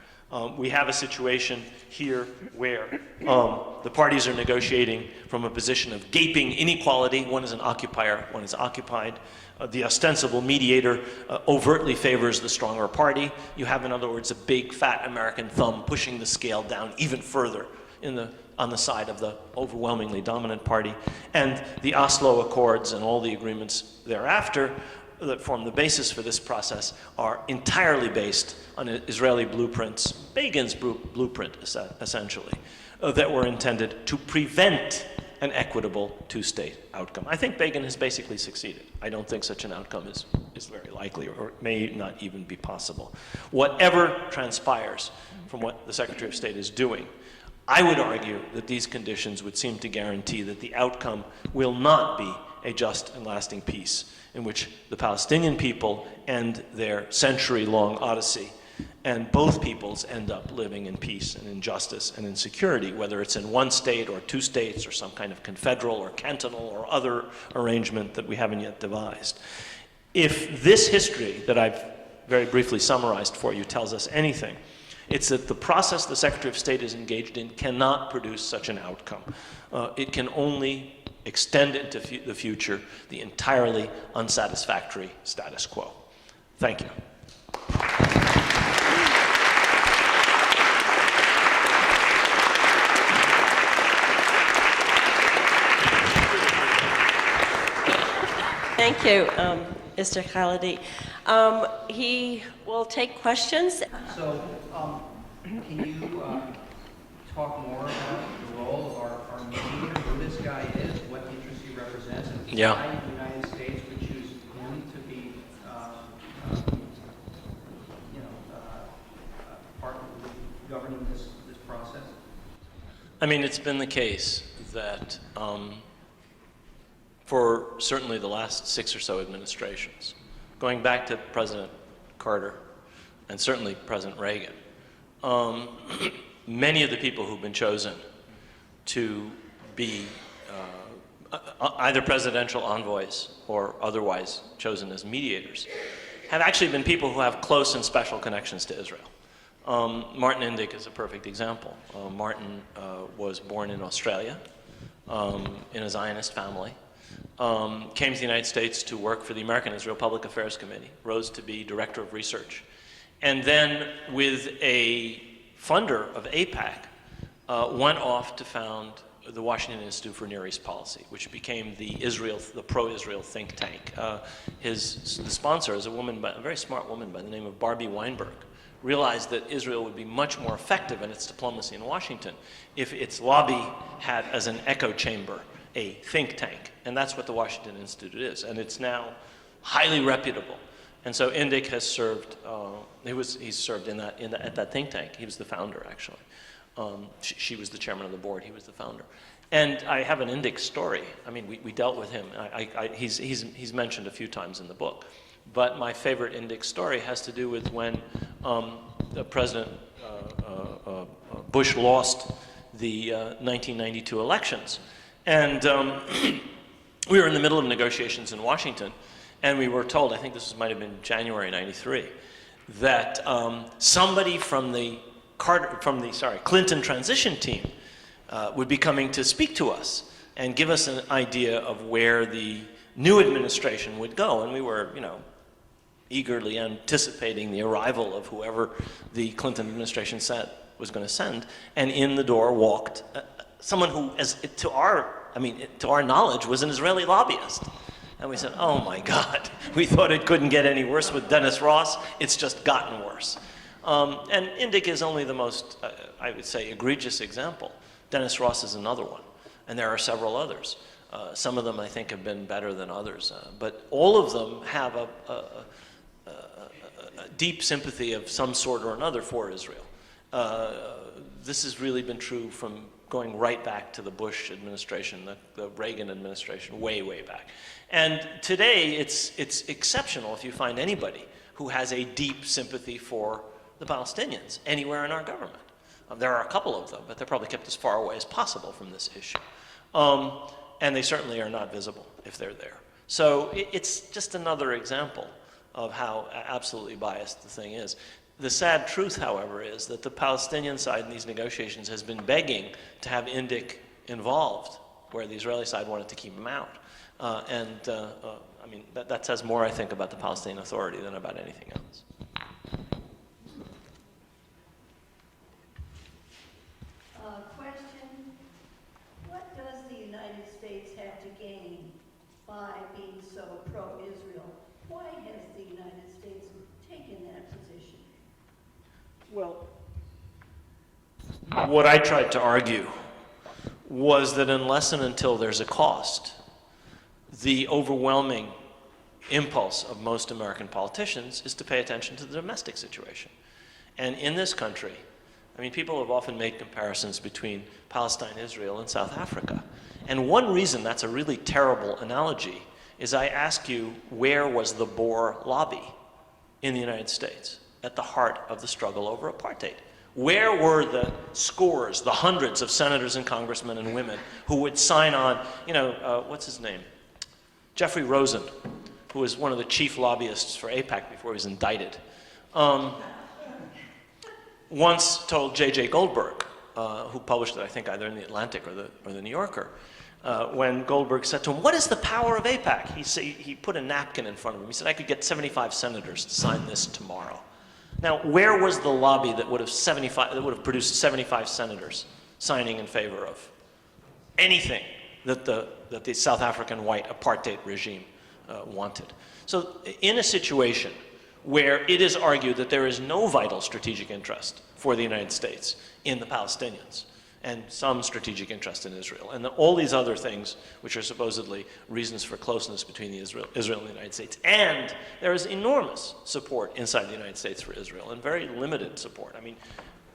We have a situation here where the parties are negotiating from a position of gaping inequality. One is an occupier, one is occupied. The ostensible mediator overtly favors the stronger party. You have, in other words, a big, fat American thumb pushing the scale down even further on the side of the overwhelmingly dominant party. And the Oslo Accords and all the agreements thereafter that form the basis for this process are entirely based on Israeli blueprints, Begin's blueprint, essentially, that were intended to prevent an equitable two-state outcome. I think Begin has basically succeeded. I don't think such an outcome is very likely, or may not even be possible. Whatever transpires from what the Secretary of State is doing, I would argue that these conditions would seem to guarantee that the outcome will not be a just and lasting peace in which the Palestinian people end their century-long odyssey, and both peoples end up living in peace and in justice and in security, whether it's in one state or two states or some kind of confederal or cantonal or other arrangement that we haven't yet devised. If this history that I've very briefly summarized for you tells us anything, it's that the process the Secretary of State is engaged in cannot produce such an outcome. It can only extend into the future the entirely unsatisfactory status quo. Thank you. Thank you, Mr. Khalidi. He will take questions. So, can you talk more about the role of our mediator, who this guy is, what interests he represents, and why the United States would choose him to be, part of governing this process? I mean, it's been the case that for certainly the last 6 or so administrations, going back to President Carter and certainly President Reagan, many of the people who've been chosen to be either presidential envoys or otherwise chosen as mediators have actually been people who have close and special connections to Israel. Martin Indyk is a perfect example. Martin was born in Australia in a Zionist family. Came to the United States to work for the American Israel Public Affairs Committee, rose to be director of research. And then with a funder of AIPAC, went off to found the Washington Institute for Near East Policy, which became the pro-Israel think tank. The sponsor is a very smart woman by the name of Barbie Weinberg, realized that Israel would be much more effective in its diplomacy in Washington if its lobby had as an echo chamber a think tank, and that's what the Washington Institute is, and it's now highly reputable. And so Indyk has served. He's served at that think tank. He was the founder, actually. She was the chairman of the board. He was the founder. And I have an Indyk story. I mean, we dealt with him. He's mentioned a few times in the book. But my favorite Indyk story has to do with when the President Bush lost the 1992 elections. And we were in the middle of negotiations in Washington, and we were told, I think this might have been January '93, that somebody from the Clinton transition team would be coming to speak to us and give us an idea of where the new administration would go. And we were, eagerly anticipating the arrival of whoever the Clinton administration said was going to send. And in the door walked someone who, to our knowledge, was an Israeli lobbyist. And we said, oh my God, we thought it couldn't get any worse with Dennis Ross. It's just gotten worse. And Indyk is only the most, I would say, egregious example. Dennis Ross is another one. And there are several others. Some of them, I think, have been better than others. But all of them have a deep sympathy of some sort or another for Israel. This has really been true from going right back to the Bush administration, the Reagan administration, way, way back. And today, it's exceptional if you find anybody who has a deep sympathy for the Palestinians anywhere in our government. There are a couple of them, but they're probably kept as far away as possible from this issue. And they certainly are not visible if they're there. So it's just another example of how absolutely biased the thing is. The sad truth, however, is that the Palestinian side in these negotiations has been begging to have Indyk involved, where the Israeli side wanted to keep him out. I mean, that says more, I think, about the Palestinian Authority than about anything else. Question, what does the United States have to gain by being so pro-Israel? Why has the United States taken that position? Well, what I tried to argue was that unless and until there's a cost, the overwhelming impulse of most American politicians is to pay attention to the domestic situation. And in this country, I mean, people have often made comparisons between Palestine, Israel, and South Africa. And one reason that's a really terrible analogy is I ask you, where was the Boer lobby in the United States at the heart of the struggle over apartheid? Where were the scores, the hundreds of senators and congressmen and women who would sign on, what's his name? Jeffrey Rosen, who was one of the chief lobbyists for AIPAC before he was indicted, once told J.J. Goldberg, who published it, I think, either in the Atlantic or the New Yorker, when Goldberg said to him, "What is the power of AIPAC?" He put a napkin in front of him. He said, "I could get 75 senators to sign this tomorrow." Now, where was the lobby that would have produced 75 senators signing in favor of anything that the South African white apartheid regime wanted? So, in a situation where it is argued that there is no vital strategic interest for the United States in the Palestinians, and some strategic interest in Israel, and all these other things which are supposedly reasons for closeness between Israel and the United States. And there is enormous support inside the United States for Israel, and very limited support. I mean,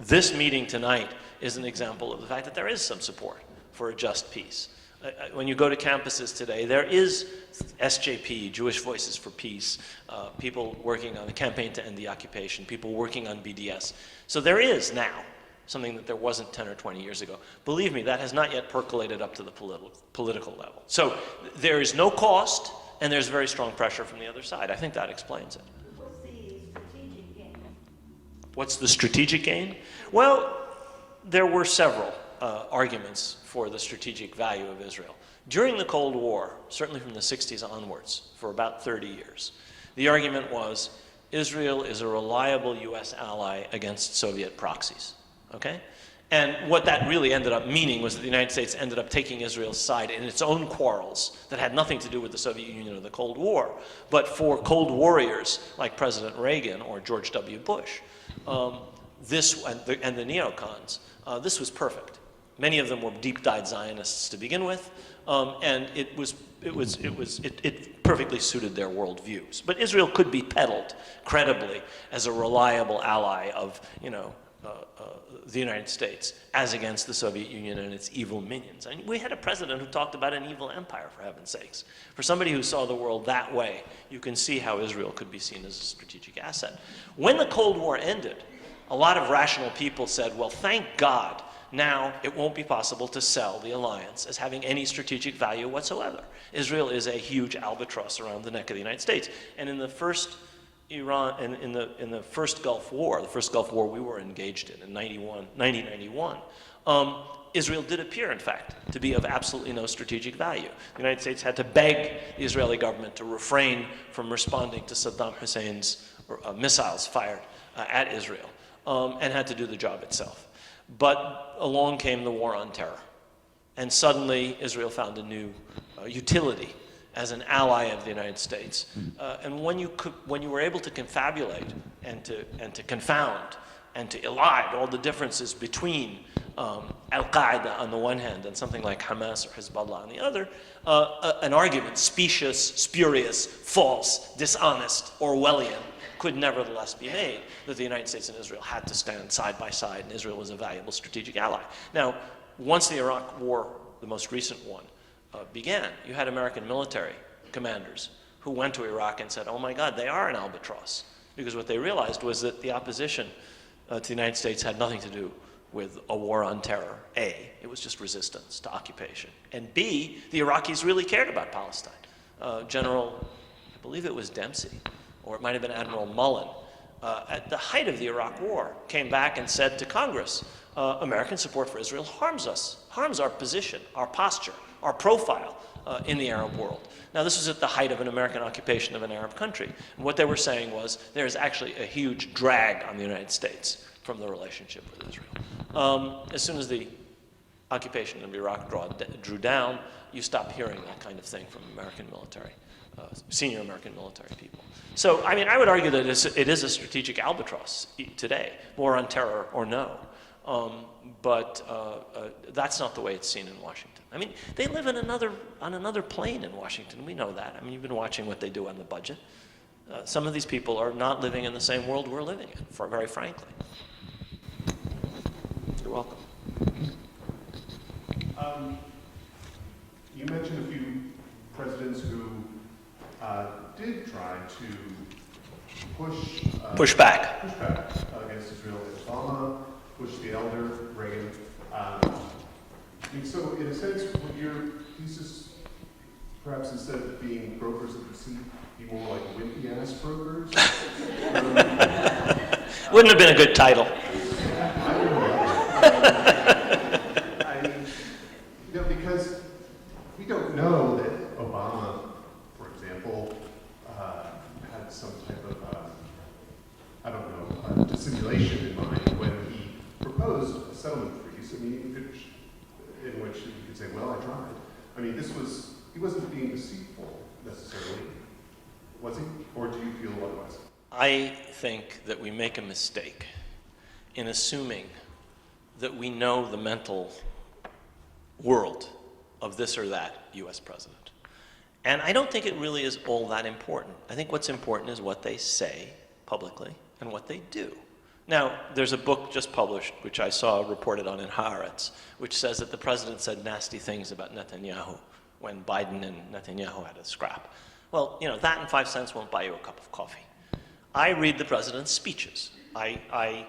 this meeting tonight is an example of the fact that there is some support for a just peace. When you go to campuses today, there is SJP, Jewish Voices for Peace, people working on the campaign to end the occupation, people working on BDS. So there is now something that there wasn't 10 or 20 years ago. Believe me, that has not yet percolated up to the political level. So there is no cost, and there's very strong pressure from the other side. I think that explains it. What's the strategic gain? What's the strategic gain? Well, there were several arguments for the strategic value of Israel. During the Cold War, certainly from the 60s onwards, for about 30 years, the argument was Israel is a reliable US ally against Soviet proxies. Okay? And what that really ended up meaning was that the United States ended up taking Israel's side in its own quarrels that had nothing to do with the Soviet Union or the Cold War. But for Cold Warriors like President Reagan or George W. Bush, this and the neocons, this was perfect. Many of them were deep-dyed Zionists to begin with, and it perfectly suited their worldviews. But Israel could be peddled credibly as a reliable ally of, the United States as against the Soviet Union and its evil minions. And we had a president who talked about an evil empire, for heaven's sakes. For somebody who saw the world that way, you can see how Israel could be seen as a strategic asset. When the Cold War ended, a lot of rational people said, well, thank God, now it won't be possible to sell the alliance as having any strategic value whatsoever. Israel is a huge albatross around the neck of the United States. And in the first in the first Gulf War we were engaged in 1991, Israel did appear, in fact, to be of absolutely no strategic value. The United States had to beg the Israeli government to refrain from responding to Saddam Hussein's missiles fired at Israel, and had to do the job itself. But along came the war on terror. And suddenly, Israel found a new utility as an ally of the United States. And when you were able to confabulate and to confound and to elide all the differences between Al-Qaeda on the one hand and something like Hamas or Hezbollah on the other, an argument, specious, spurious, false, dishonest, Orwellian, could nevertheless be made that the United States and Israel had to stand side by side, and Israel was a valuable strategic ally. Now, once the Iraq War, the most recent one, began, you had American military commanders who went to Iraq and said, oh my God, they are an albatross. Because what they realized was that the opposition to the United States had nothing to do with a war on terror, A, it was just resistance to occupation, and B, the Iraqis really cared about Palestine. General, I believe it was Dempsey, or it might have been Admiral Mullen, at the height of the Iraq War, came back and said to Congress, American support for Israel harms us, harms our position, our posture, our profile in the Arab world. Now, this was at the height of an American occupation of an Arab country. And what they were saying was, there's actually a huge drag on the United States from the relationship with Israel. As soon as the occupation of Iraq drew down, you stopped hearing that kind of thing from American military, senior American military people. So, I mean, I would argue that it is a strategic albatross today, war on terror or no. But that's not the way it's seen in Washington. I mean, they live on another plane in Washington. We know that. I mean, you've been watching what they do on the budget. Some of these people are not living in the same world we're living in, very frankly. You're welcome. You mentioned a few presidents who did try to push back against Israel. Obama, Bush the elder, Reagan. And so, in a sense, would your thesis, perhaps instead of being brokers of deceit, be more like wimpy-ass brokers? Wouldn't have been a good title. I don't know. I mean, you know, because we don't know that Obama, for example, had some type of, I don't know, dissimulation in mind when he proposed a settlement freeze. I mean, in which you could say, well, I tried. I mean, he wasn't being deceitful necessarily, was he? Or do you feel otherwise? I think that we make a mistake in assuming that we know the mental world of this or that US president. And I don't think it really is all that important. I think what's important is what they say publicly and what they do. Now, there's a book just published, which I saw reported on in Haaretz, which says that the president said nasty things about Netanyahu when Biden and Netanyahu had a scrap. Well, you know, that and 5 cents won't buy you a cup of coffee. I read the president's speeches. I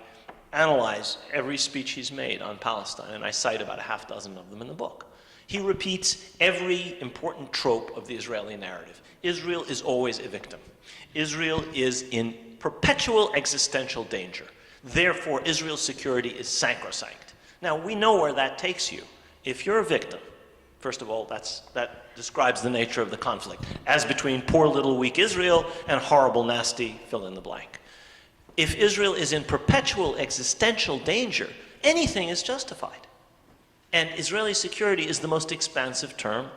analyze every speech he's made on Palestine, and I cite about a half dozen of them in the book. He repeats every important trope of the Israeli narrative. Israel is always a victim. Israel is in perpetual existential danger. Therefore, Israel's security is sacrosanct. Now, we know where that takes you. If you're a victim, first of all, that describes the nature of the conflict, as between poor little weak Israel and horrible, nasty fill in the blank. If Israel is in perpetual existential danger, anything is justified. And Israeli security is the most expansive term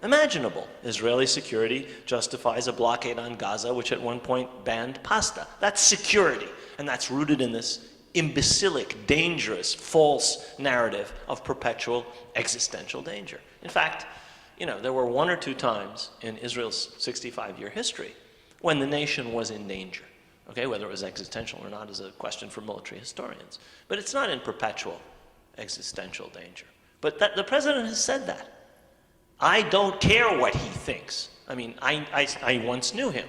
imaginable. Israeli security justifies a blockade on Gaza, which at one point banned pasta. That's security. And that's rooted in this imbecilic, dangerous, false narrative of perpetual existential danger. In fact, you know, there were 1 or 2 times in Israel's 65-year history when the nation was in danger. Okay, whether it was existential or not is a question for military historians. But it's not in perpetual existential danger. But the president has said that. I don't care what he thinks. I mean, I once knew him,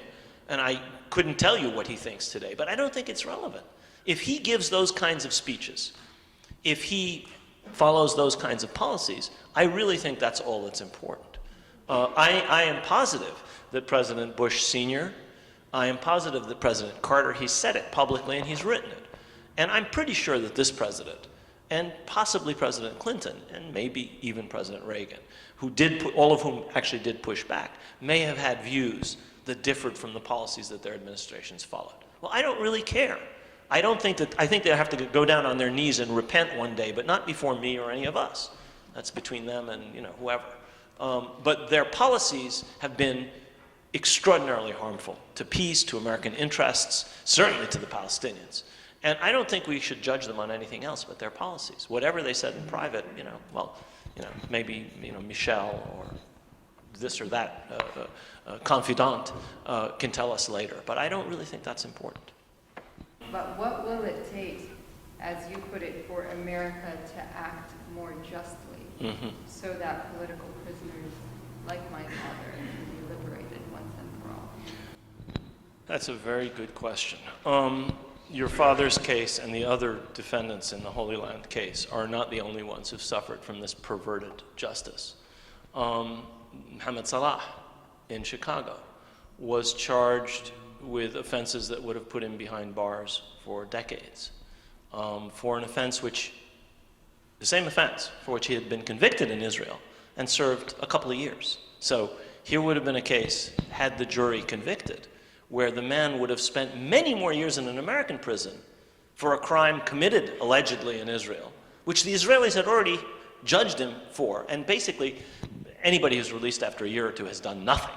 and I couldn't tell you what he thinks today, but I don't think it's relevant. If he gives those kinds of speeches, if he follows those kinds of policies, I really think that's all that's important. I am positive that President Bush Sr., I am positive that President Carter, he said it publicly and he's written it. And I'm pretty sure that this president, and possibly President Clinton, and maybe even President Reagan, all of whom actually did push back, may have had views that differed from the policies that their administrations followed. Well, I don't really care. I think they have to go down on their knees and repent one day, but not before me or any of us. That's between them and whoever. But their policies have been extraordinarily harmful to peace, to American interests, certainly to the Palestinians. And I don't think we should judge them on anything else but their policies. Whatever they said in private, maybe Michel or this or that confidant can tell us later. But I don't really think that's important. But what will it take, as you put it, for America to act more justly so that political prisoners like my father can be liberated once and for all? That's a very good question. Your father's case and the other defendants in the Holy Land case are not the only ones who've suffered from this perverted justice. Mohammed Salah in Chicago was charged with offenses that would have put him behind bars for decades, for an offense the same offense for which he had been convicted in Israel and served a couple of years. So here would have been a case, had the jury convicted, where the man would have spent many more years in an American prison for a crime committed allegedly in Israel, which the Israelis had already judged him for. And basically, anybody who's released after a year or two has done nothing,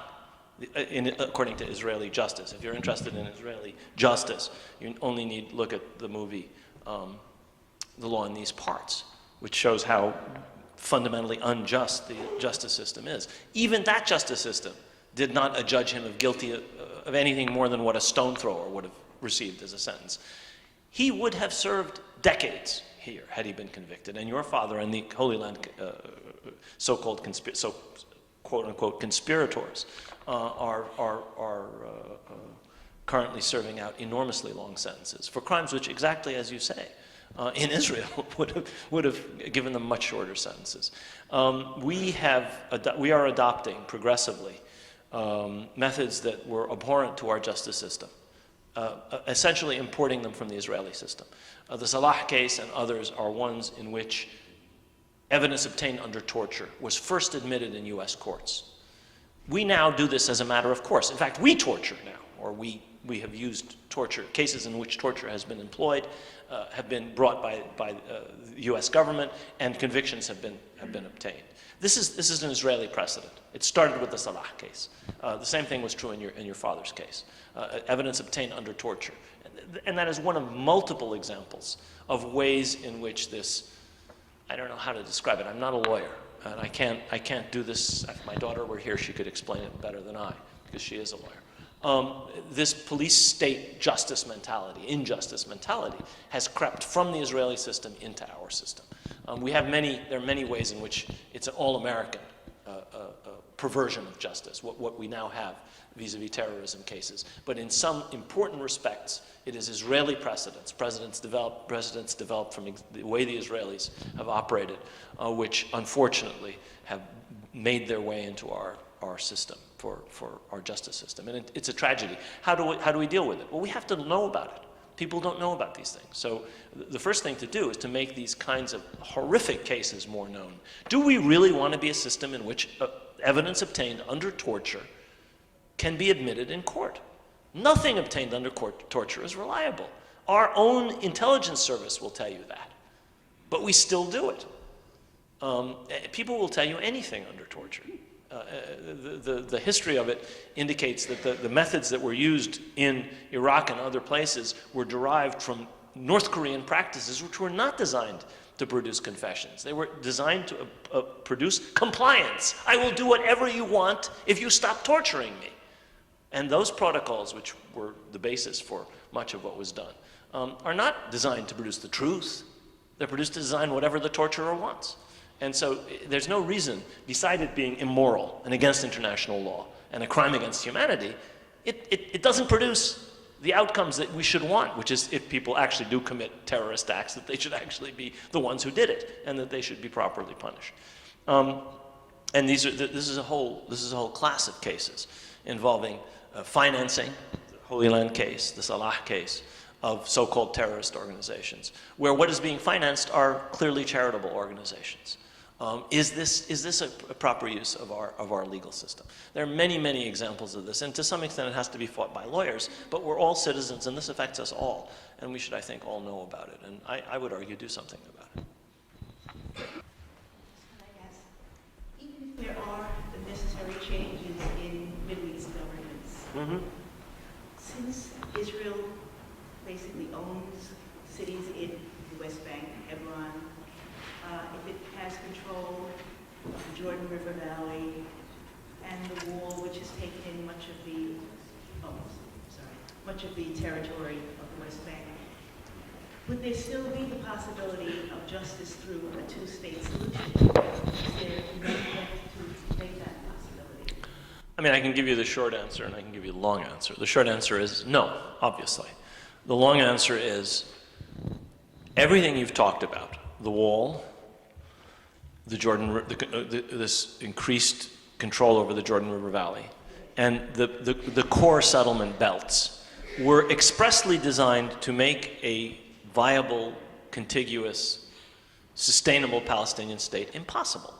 according to Israeli justice. If you're interested in Israeli justice, you only need to look at the movie The Law in These Parts, which shows how fundamentally unjust the justice system is. Even that justice system did not adjudge him of guilty of anything more than what a stone thrower would have received as a sentence. He would have served decades here had he been convicted. And your father and the Holy Land so-called quote-unquote conspirators are currently serving out enormously long sentences for crimes which, exactly as you say, in Israel would have given them much shorter sentences. We are adopting progressively methods that were abhorrent to our justice system, essentially importing them from the Israeli system. The Salah case and others are ones in which evidence obtained under torture was first admitted in US courts. We now do this as a matter of course. In fact, we torture now, or we have used torture. Cases in which torture has been employed have been brought by the US government, and convictions have been obtained. This is an Israeli precedent. It started with the Salah case. The same thing was true in your father's case. Evidence obtained under torture. And that is one of multiple examples of ways in which this, I don't know how to describe it. I'm not a lawyer, and I can't do this. If my daughter were here, she could explain it better than I, because she is a lawyer. This police state justice mentality, injustice mentality, has crept from the Israeli system into our system. There are many ways in which it's an all-American perversion of justice, what we now have vis-a-vis terrorism cases. But in some important respects, it is Israeli precedents. Precedents developed from the way the Israelis have operated, which unfortunately have made their way into our system, for our justice system. And it's a tragedy. How do we deal with it? Well, we have to know about it. People don't know about these things. So the first thing to do is to make these kinds of horrific cases more known. Do we really want to be a system in which evidence obtained under torture can be admitted in court? Nothing obtained under torture is reliable. Our own intelligence service will tell you that. But we still do it. People will tell you anything under torture. The history of it indicates that the methods that were used in Iraq and other places were derived from North Korean practices, which were not designed to produce confessions. They were designed to produce compliance. I will do whatever you want if you stop torturing me. And those protocols, which were the basis for much of what was done, are not designed to produce the truth. They're produced to design whatever the torturer wants. And so there's no reason, beside it being immoral and against international law and a crime against humanity, it doesn't produce the outcomes that we should want, which is if people actually do commit terrorist acts, that they should actually be the ones who did it and that they should be properly punished. And this is a whole class of cases involving financing, the Holy Land case, the Salah case, of so-called terrorist organizations, where what is being financed are clearly charitable organizations. Is this a proper use of our legal system? There are many examples of this, and to some extent it has to be fought by lawyers, but we're all citizens and this affects us all, and we should, I think, all know about it, and I would argue do something about it. There are the necessary changes in Middle East governments. Since Israel basically owns cities in the West Bank, Hebron, if it has control of the Jordan River Valley and the wall, which has taken in much of the territory of the West Bank, would there still be the possibility of justice through a two-state solution? Is there enough left to make that possibility? I mean, I can give you the short answer and I can give you the long answer. The short answer is no, obviously. The long answer is everything you've talked about, the wall, the Jordan, this increased control over the Jordan River Valley, and the core settlement belts were expressly designed to make a viable, contiguous, sustainable Palestinian state impossible.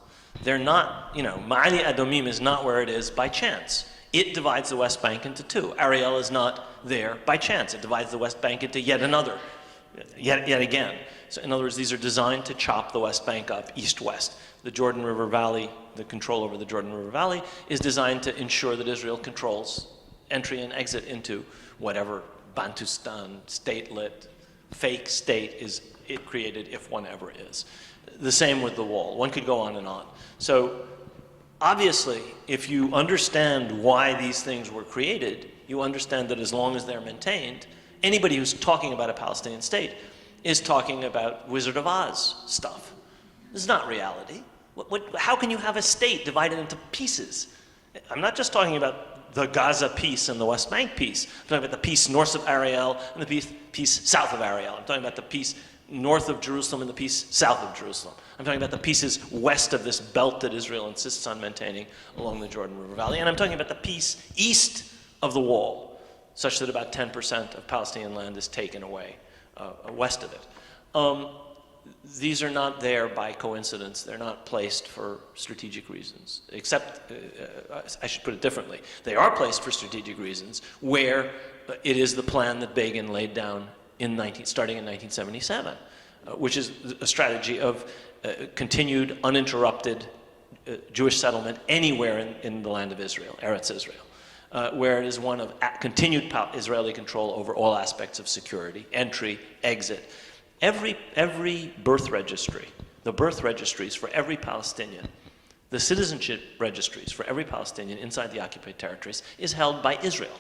They're not, Ma'ali Adomim is not where it is by chance. It divides the West Bank into two. Ariel is not there by chance. It divides the West Bank into yet another, yet again. So in other words, these are designed to chop the West Bank up east-west. The Jordan River Valley, the control over the Jordan River Valley, is designed to ensure that Israel controls entry and exit into whatever Bantustan, state-lit, fake state is it created, if one ever is. The same with the wall. One could go on and on. So obviously, if you understand why these things were created, you understand that as long as they're maintained, anybody who's talking about a Palestinian state is talking about Wizard of Oz stuff. This is not reality. How can you have a state divided into pieces? I'm not just talking about the Gaza piece and the West Bank piece. I'm talking about the piece north of Ariel and the piece south of Ariel. I'm talking about the piece north of Jerusalem and the piece south of Jerusalem. I'm talking about the pieces west of this belt that Israel insists on maintaining along the Jordan River Valley. And I'm talking about the piece east of the wall, such that about 10% of Palestinian land is taken away west of it. These are not there by coincidence. They're not placed for strategic reasons, except, I should put it differently. They are placed for strategic reasons where it is the plan that Begin laid down starting in 1977, which is a strategy of continued, uninterrupted Jewish settlement anywhere in the land of Israel, Eretz Israel, where it is one of continued Israeli control over all aspects of security, entry, exit. Every birth registry, the birth registries for every Palestinian, the citizenship registries for every Palestinian inside the occupied territories is held by Israel.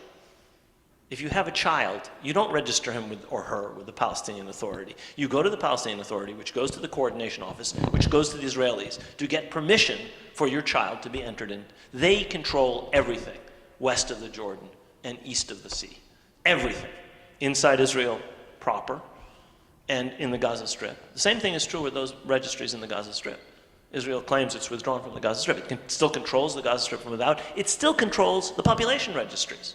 If you have a child, you don't register him or her with the Palestinian Authority. You go to the Palestinian Authority, which goes to the coordination office, which goes to the Israelis, to get permission for your child to be entered in. They control everything west of the Jordan and east of the sea. Everything. Inside Israel proper and in the Gaza Strip. The same thing is true with those registries in the Gaza Strip. Israel claims it's withdrawn from the Gaza Strip. It still controls the Gaza Strip from without. It still controls the population registries.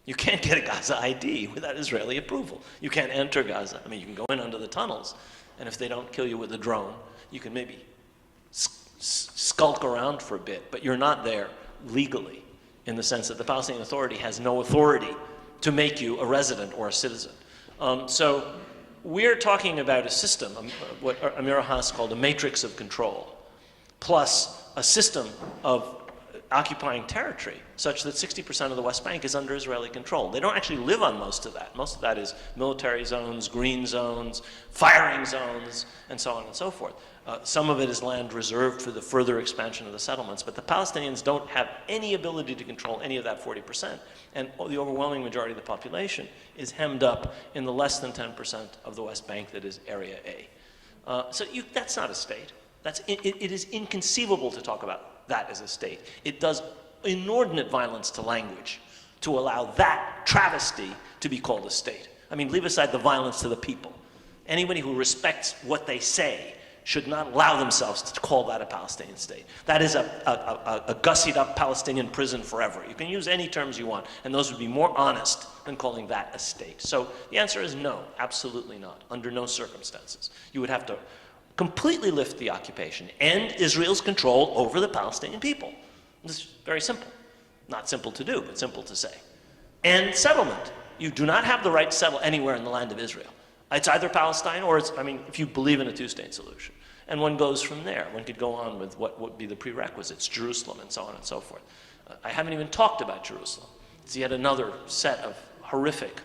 You can't get a Gaza ID without Israeli approval. You can't enter Gaza. I mean, you can go in under the tunnels, and if they don't kill you with a drone, you can maybe skulk around for a bit, but you're not there legally in the sense that the Palestinian Authority has no authority to make you a resident or a citizen. So we're talking about a system, what Amira Haas called a matrix of control, plus a system of occupying territory such that 60% of the West Bank is under Israeli control. They don't actually live on most of that. Most of that is military zones, green zones, firing zones, and so on and so forth. Some of it is land reserved for the further expansion of the settlements, but the Palestinians don't have any ability to control any of that 40%. And the overwhelming majority of the population is hemmed up in the less than 10% of the West Bank that is Area A. So that's not a state. It is inconceivable to talk about that as a state. It does inordinate violence to language to allow that travesty to be called a state. I mean, leave aside the violence to the people. Anybody who respects what they say should not allow themselves to call that a Palestinian state. That is a gussied up Palestinian prison forever. You can use any terms you want, and those would be more honest than calling that a state. So the answer is no, absolutely not, under no circumstances. You would have to completely lift the occupation, end Israel's control over the Palestinian people. This is very simple. Not simple to do, but simple to say. And settlement. You do not have the right to settle anywhere in the land of Israel. It's either Palestine or if you believe in a two-state solution. And one goes from there. One could go on with what would be the prerequisites, Jerusalem and so on and so forth. I haven't even talked about Jerusalem. It's yet another set of horrific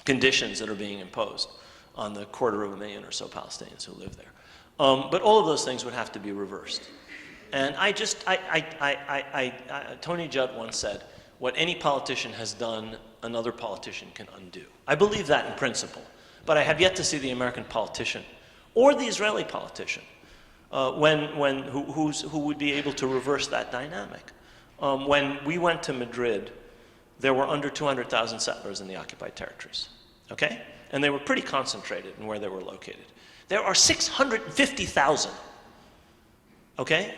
conditions that are being imposed on the 250,000 or so Palestinians who live there. But all of those things would have to be reversed. And Tony Judd once said, what any politician has done, another politician can undo. I believe that in principle, but I have yet to see the American politician or the Israeli politician who would be able to reverse that dynamic. When we went to Madrid, there were under 200,000 settlers in the occupied territories, okay? And they were pretty concentrated in where they were located. There are 650,000, okay?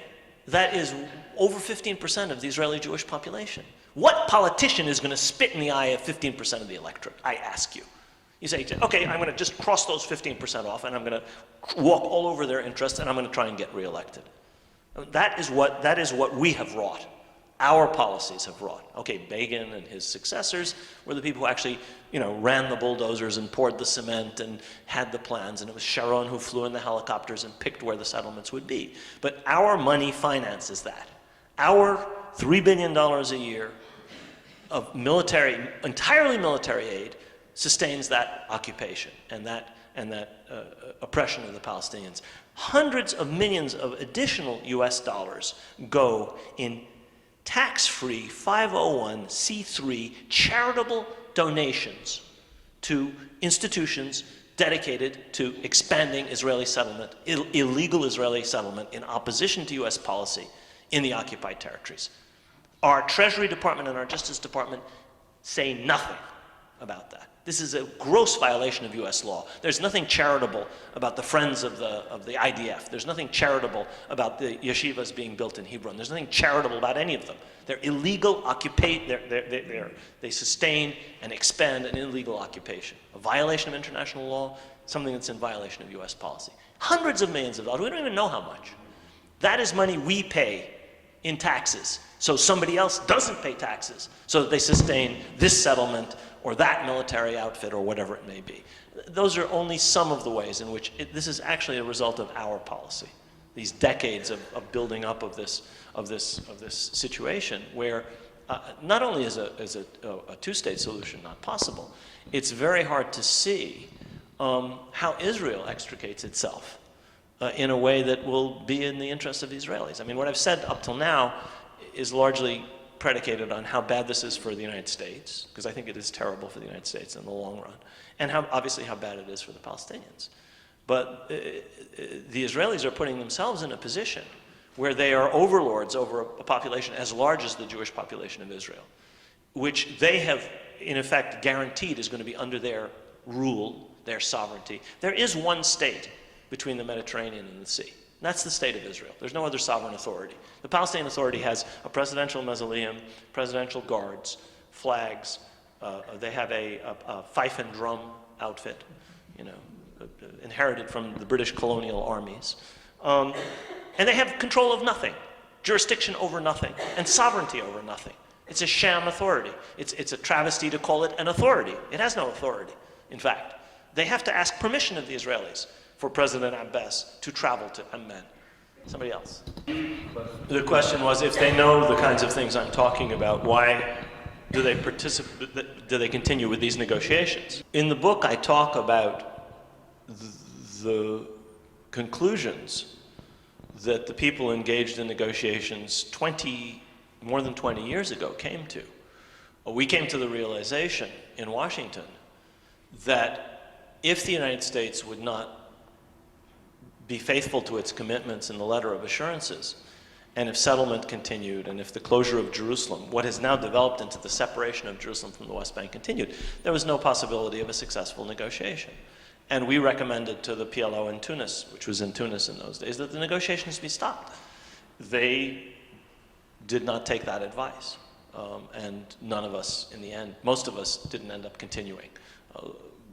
That is over 15% of the Israeli Jewish population. What politician is going to spit in the eye of 15% of the electorate, I ask you? You say, okay, I'm going to just cross those 15% off, and I'm going to walk all over their interests, and I'm going to try and get reelected. That is what we have wrought. Our policies have wrought. Okay, Begin and his successors were the people who actually, ran the bulldozers and poured the cement and had the plans, and it was Sharon who flew in the helicopters and picked where the settlements would be. But our money finances that. Our $3 billion a year of entirely military aid sustains that occupation and that oppression of the Palestinians. Hundreds of millions of additional US dollars go in tax-free 501c3 charitable donations to institutions dedicated to expanding Israeli settlement, illegal Israeli settlement in opposition to US policy in the occupied territories. Our Treasury Department and our Justice Department say nothing about that. This is a gross violation of US law. There's nothing charitable about the Friends of the IDF. There's nothing charitable about the yeshivas being built in Hebron. There's nothing charitable about any of them. They're illegal they sustain and expand an illegal occupation. A violation of international law, something that's in violation of US policy. Hundreds of millions of dollars, we don't even know how much. That is money we pay in taxes, so somebody else doesn't pay taxes, so that they sustain this settlement or that military outfit or whatever it may be. Those are only some of the ways in which this is actually a result of our policy. These decades of building up of this situation where not only is a two-state solution not possible, it's very hard to see how Israel extricates itself in a way that will be in the interest of the Israelis. I mean, what I've said up till now is largely predicated on how bad this is for the United States, because I think it is terrible for the United States in the long run, and obviously how bad it is for the Palestinians. But the Israelis are putting themselves in a position where they are overlords over a population as large as the Jewish population of Israel, which they have, in effect, guaranteed is going to be under their rule, their sovereignty. There is one state between the Mediterranean and the sea. That's the state of Israel. There's no other sovereign authority. The Palestinian Authority has a presidential mausoleum, presidential guards, flags. They have a fife and drum outfit, inherited from the British colonial armies. And they have control of nothing, jurisdiction over nothing, and sovereignty over nothing. It's a sham authority. It's a travesty to call it an authority. It has no authority, in fact. They have to ask permission of the Israelis for President Abbas to travel to Amman. Somebody else. The question was, if they know the kinds of things I'm talking about, why do they continue with these negotiations? In the book, I talk about the conclusions that the people engaged in negotiations more than 20 years ago came to. We came to the realization in Washington that if the United States would not be faithful to its commitments in the letter of assurances, and if settlement continued, and if the closure of Jerusalem, what has now developed into the separation of Jerusalem from the West Bank, continued, there was no possibility of a successful negotiation. And we recommended to the PLO in Tunis, which was in Tunis in those days, that the negotiations be stopped. They did not take that advice. And none of us, in the end, most of us didn't end up continuing.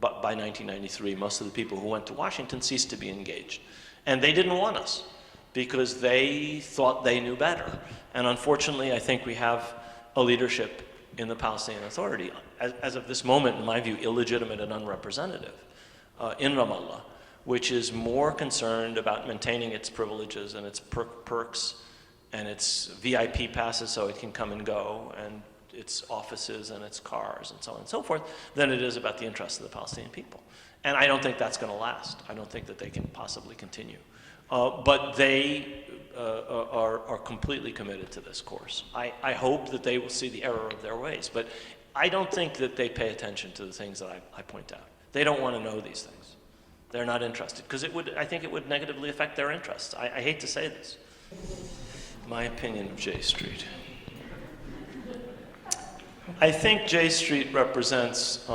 But by 1993, most of the people who went to Washington ceased to be engaged. And they didn't want us because they thought they knew better. And unfortunately, I think we have a leadership in the Palestinian Authority, as of this moment, in my view, illegitimate and unrepresentative in Ramallah, which is more concerned about maintaining its privileges and its perks and its VIP passes so it can come and go, and its offices and its cars and so on and so forth, than it is about the interests of the Palestinian people. And I don't think that's going to last. I don't think that they can possibly continue. But they are completely committed to this course. I hope that they will see the error of their ways, but I don't think that they pay attention to the things that I point out. They don't want to know these things. They're not interested, because I think it would negatively affect their interests. I hate to say this. My opinion of J Street. I think J Street represents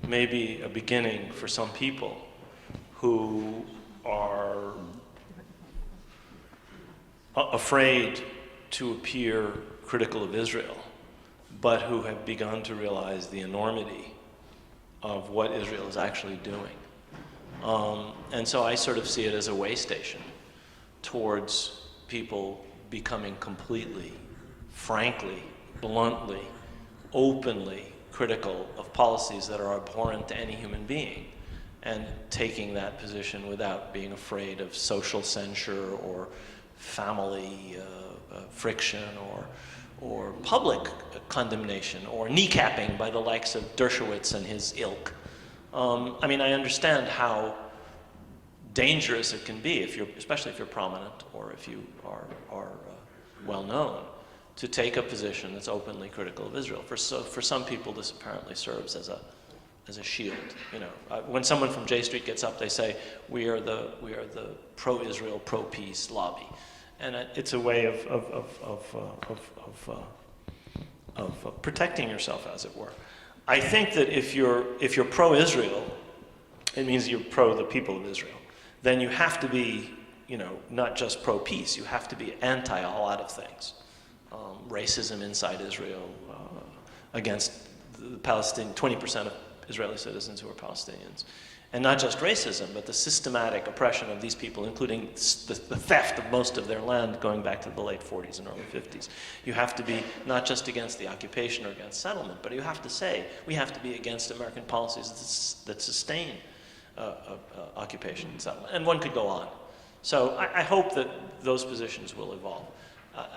maybe a beginning for some people who are afraid to appear critical of Israel, but who have begun to realize the enormity of what Israel is actually doing. And so I sort of see it as a way station towards people becoming completely, frankly, bluntly, openly critical of policies that are abhorrent to any human being, and taking that position without being afraid of social censure or family friction or public condemnation or kneecapping by the likes of Dershowitz and his ilk. I mean, I understand how dangerous it can be, especially if you're prominent or if you are well known, to take a position that's openly critical of Israel. For some people, this apparently serves as a shield. You know, when someone from J Street gets up, they say, "We are the pro-Israel, pro-peace lobby," and it's a way of protecting yourself, as it were. I think that if you're pro-Israel, it means you're pro the people of Israel. Then you have to be, you know, not just pro-peace. You have to be anti a lot of things. Racism inside Israel, against the Palestinian, 20% of Israeli citizens who are Palestinians. And not just racism, but the systematic oppression of these people, including the theft of most of their land going back to the late 40s and early 50s. You have to be not just against the occupation or against settlement, but you have to say, we have to be against American policies that sustain occupation and settlement. And one could go on. So I hope that those positions will evolve.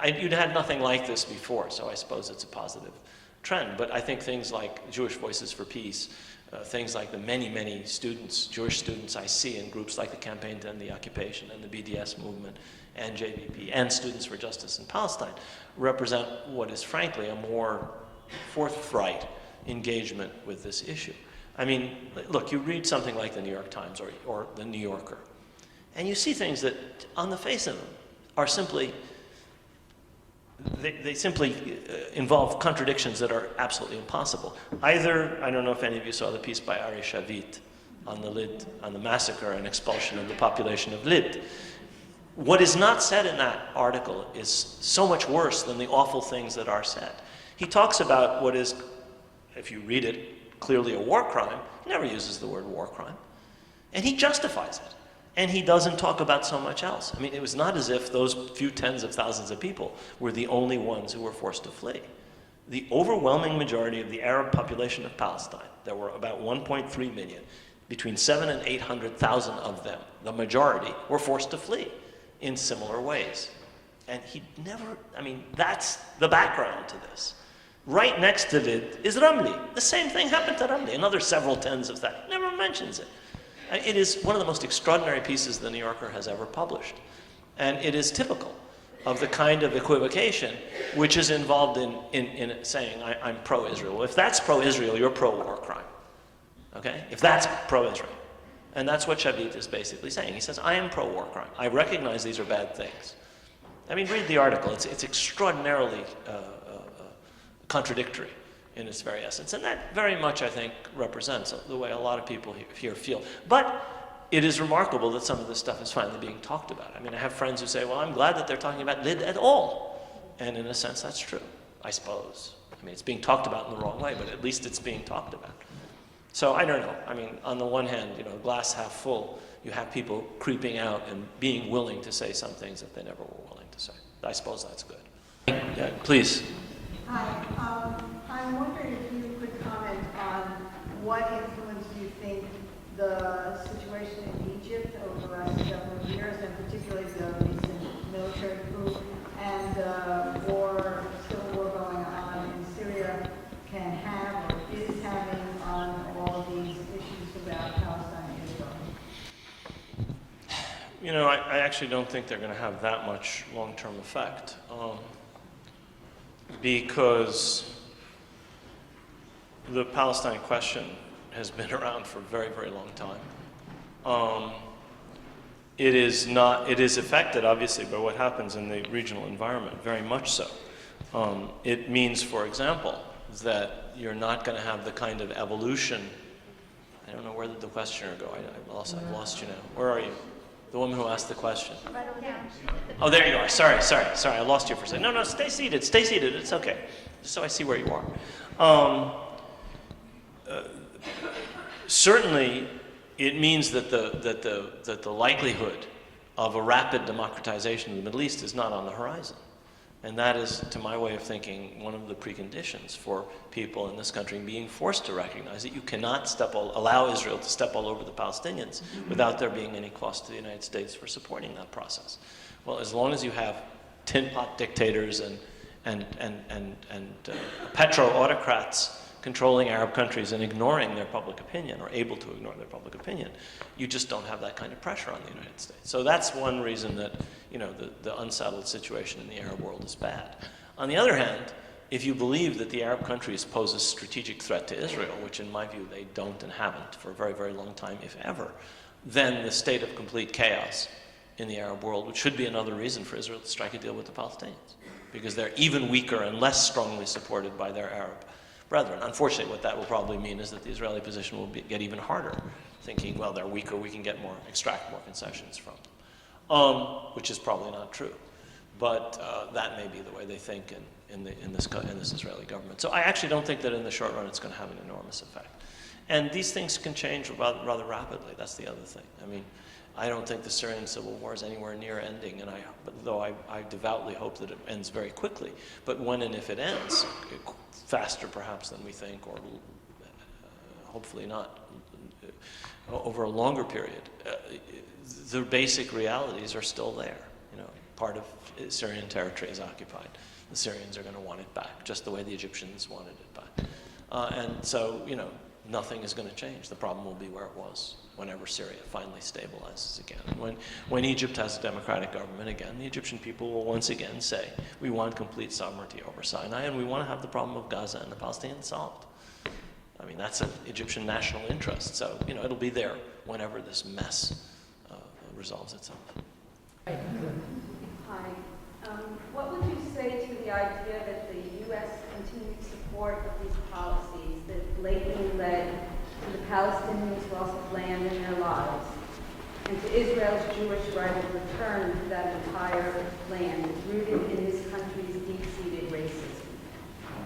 You'd had nothing like this before, so I suppose it's a positive trend. But I think things like Jewish Voices for Peace, things like the many, many students, Jewish students I see in groups like the Campaign to End the Occupation and the BDS movement and JVP and Students for Justice in Palestine, represent what is frankly a more forthright engagement with this issue. I mean, look, you read something like the New York Times or the New Yorker, and you see things that on the face of them are simply, they simply involve contradictions that are absolutely impossible. Either, I don't know if any of you saw the piece by Ari Shavit on the massacre and expulsion of the population of Lid. What is not said in that article is so much worse than the awful things that are said. He talks about what is, if you read it, clearly a war crime. He never uses the word war crime. And he justifies it. And he doesn't talk about so much else. I mean, it was not as if those few tens of thousands of people were the only ones who were forced to flee. The overwhelming majority of the Arab population of Palestine, there were about 1.3 million, between 700,000 and 800,000 of them, the majority, were forced to flee in similar ways. And he never, I mean, that's the background to this. Right next to it is Ramli. The same thing happened to Ramli, another several tens of thousands. Never mentions it. It is one of the most extraordinary pieces the New Yorker has ever published. And it is typical of the kind of equivocation which is involved in saying, I'm pro-Israel. Well, if that's pro-Israel, you're pro-war crime. Okay? If that's pro-Israel. And that's what Shavit is basically saying. He says, I am pro-war crime. I recognize these are bad things. I mean, read the article. It's extraordinarily contradictory in its very essence. And that very much, I think, represents the way a lot of people here feel. But it is remarkable that some of this stuff is finally being talked about. I mean, I have friends who say, well, I'm glad that they're talking about Lid at all. And in a sense, that's true, I suppose. I mean, it's being talked about in the wrong way, but at least it's being talked about. So I don't know. I mean, on the one hand, you know, glass half full, you have people creeping out and being willing to say some things that they never were willing to say. I suppose that's good. Yeah, please. Hi. I'm wondering if you could comment on what influence you think the situation in Egypt over the last several years, and particularly the recent military coup and the civil war going on in Syria can have or is having on all of these issues about Palestine and Israel? You know, I actually don't think they're going to have that much long-term effect, because the Palestine question has been around for a very, very long time. It is affected, obviously, by what happens in the regional environment, very much so. It means, for example, that you're not going to have the kind of evolution. I don't know, where did the questioner go? I've lost you now. Where are you? The woman who asked the question. Oh, there you are. Sorry. I lost you for a second. No, stay seated. It's okay. Just so I see where you are. Certainly, it means that the likelihood of a rapid democratization of the Middle East is not on the horizon. And that is, to my way of thinking, one of the preconditions for people in this country being forced to recognize that you cannot allow Israel to step all over the Palestinians without there being any cost to the United States for supporting that process. Well, as long as you have tin pot dictators and petro-autocrats controlling Arab countries and ignoring their public opinion, or able to ignore their public opinion, you just don't have that kind of pressure on the United States. So that's one reason that, you know, the unsettled situation in the Arab world is bad. On the other hand, if you believe that the Arab countries pose a strategic threat to Israel, which in my view they don't and haven't for a very, very long time, if ever, then the state of complete chaos in the Arab world, which should be another reason for Israel to strike a deal with the Palestinians, because they're even weaker and less strongly supported by their Arab brethren. Unfortunately, what that will probably mean is that the Israeli position will get even harder, thinking, well, they're weaker, we can extract more concessions from them, which is probably not true. But that may be the way they think in this Israeli government. So I actually don't think that in the short run it's going to have an enormous effect. And these things can change rather rapidly. That's the other thing. I mean, I don't think the Syrian civil war is anywhere near ending, and though I devoutly hope that it ends very quickly. But when and if it ends, faster perhaps than we think, or hopefully not, over a longer period, the basic realities are still there. You know, part of Syrian territory is occupied. The Syrians are going to want it back, just the way the Egyptians wanted it back. And so, you know, nothing is going to change. The problem will be where it was whenever Syria finally stabilizes again. And when Egypt has a democratic government again, the Egyptian people will once again say, we want complete sovereignty over Sinai, and we want to have the problem of Gaza and the Palestinians solved. I mean, that's an Egyptian national interest. So, you know, it'll be there whenever this mess resolves itself. Hi. What would you say to the idea that the U.S. continued support of these policies that blatantly led to the Palestinians' loss of land and their lives, and to Israel's Jewish right of return to that entire land, rooted in this country's deep-seated racism?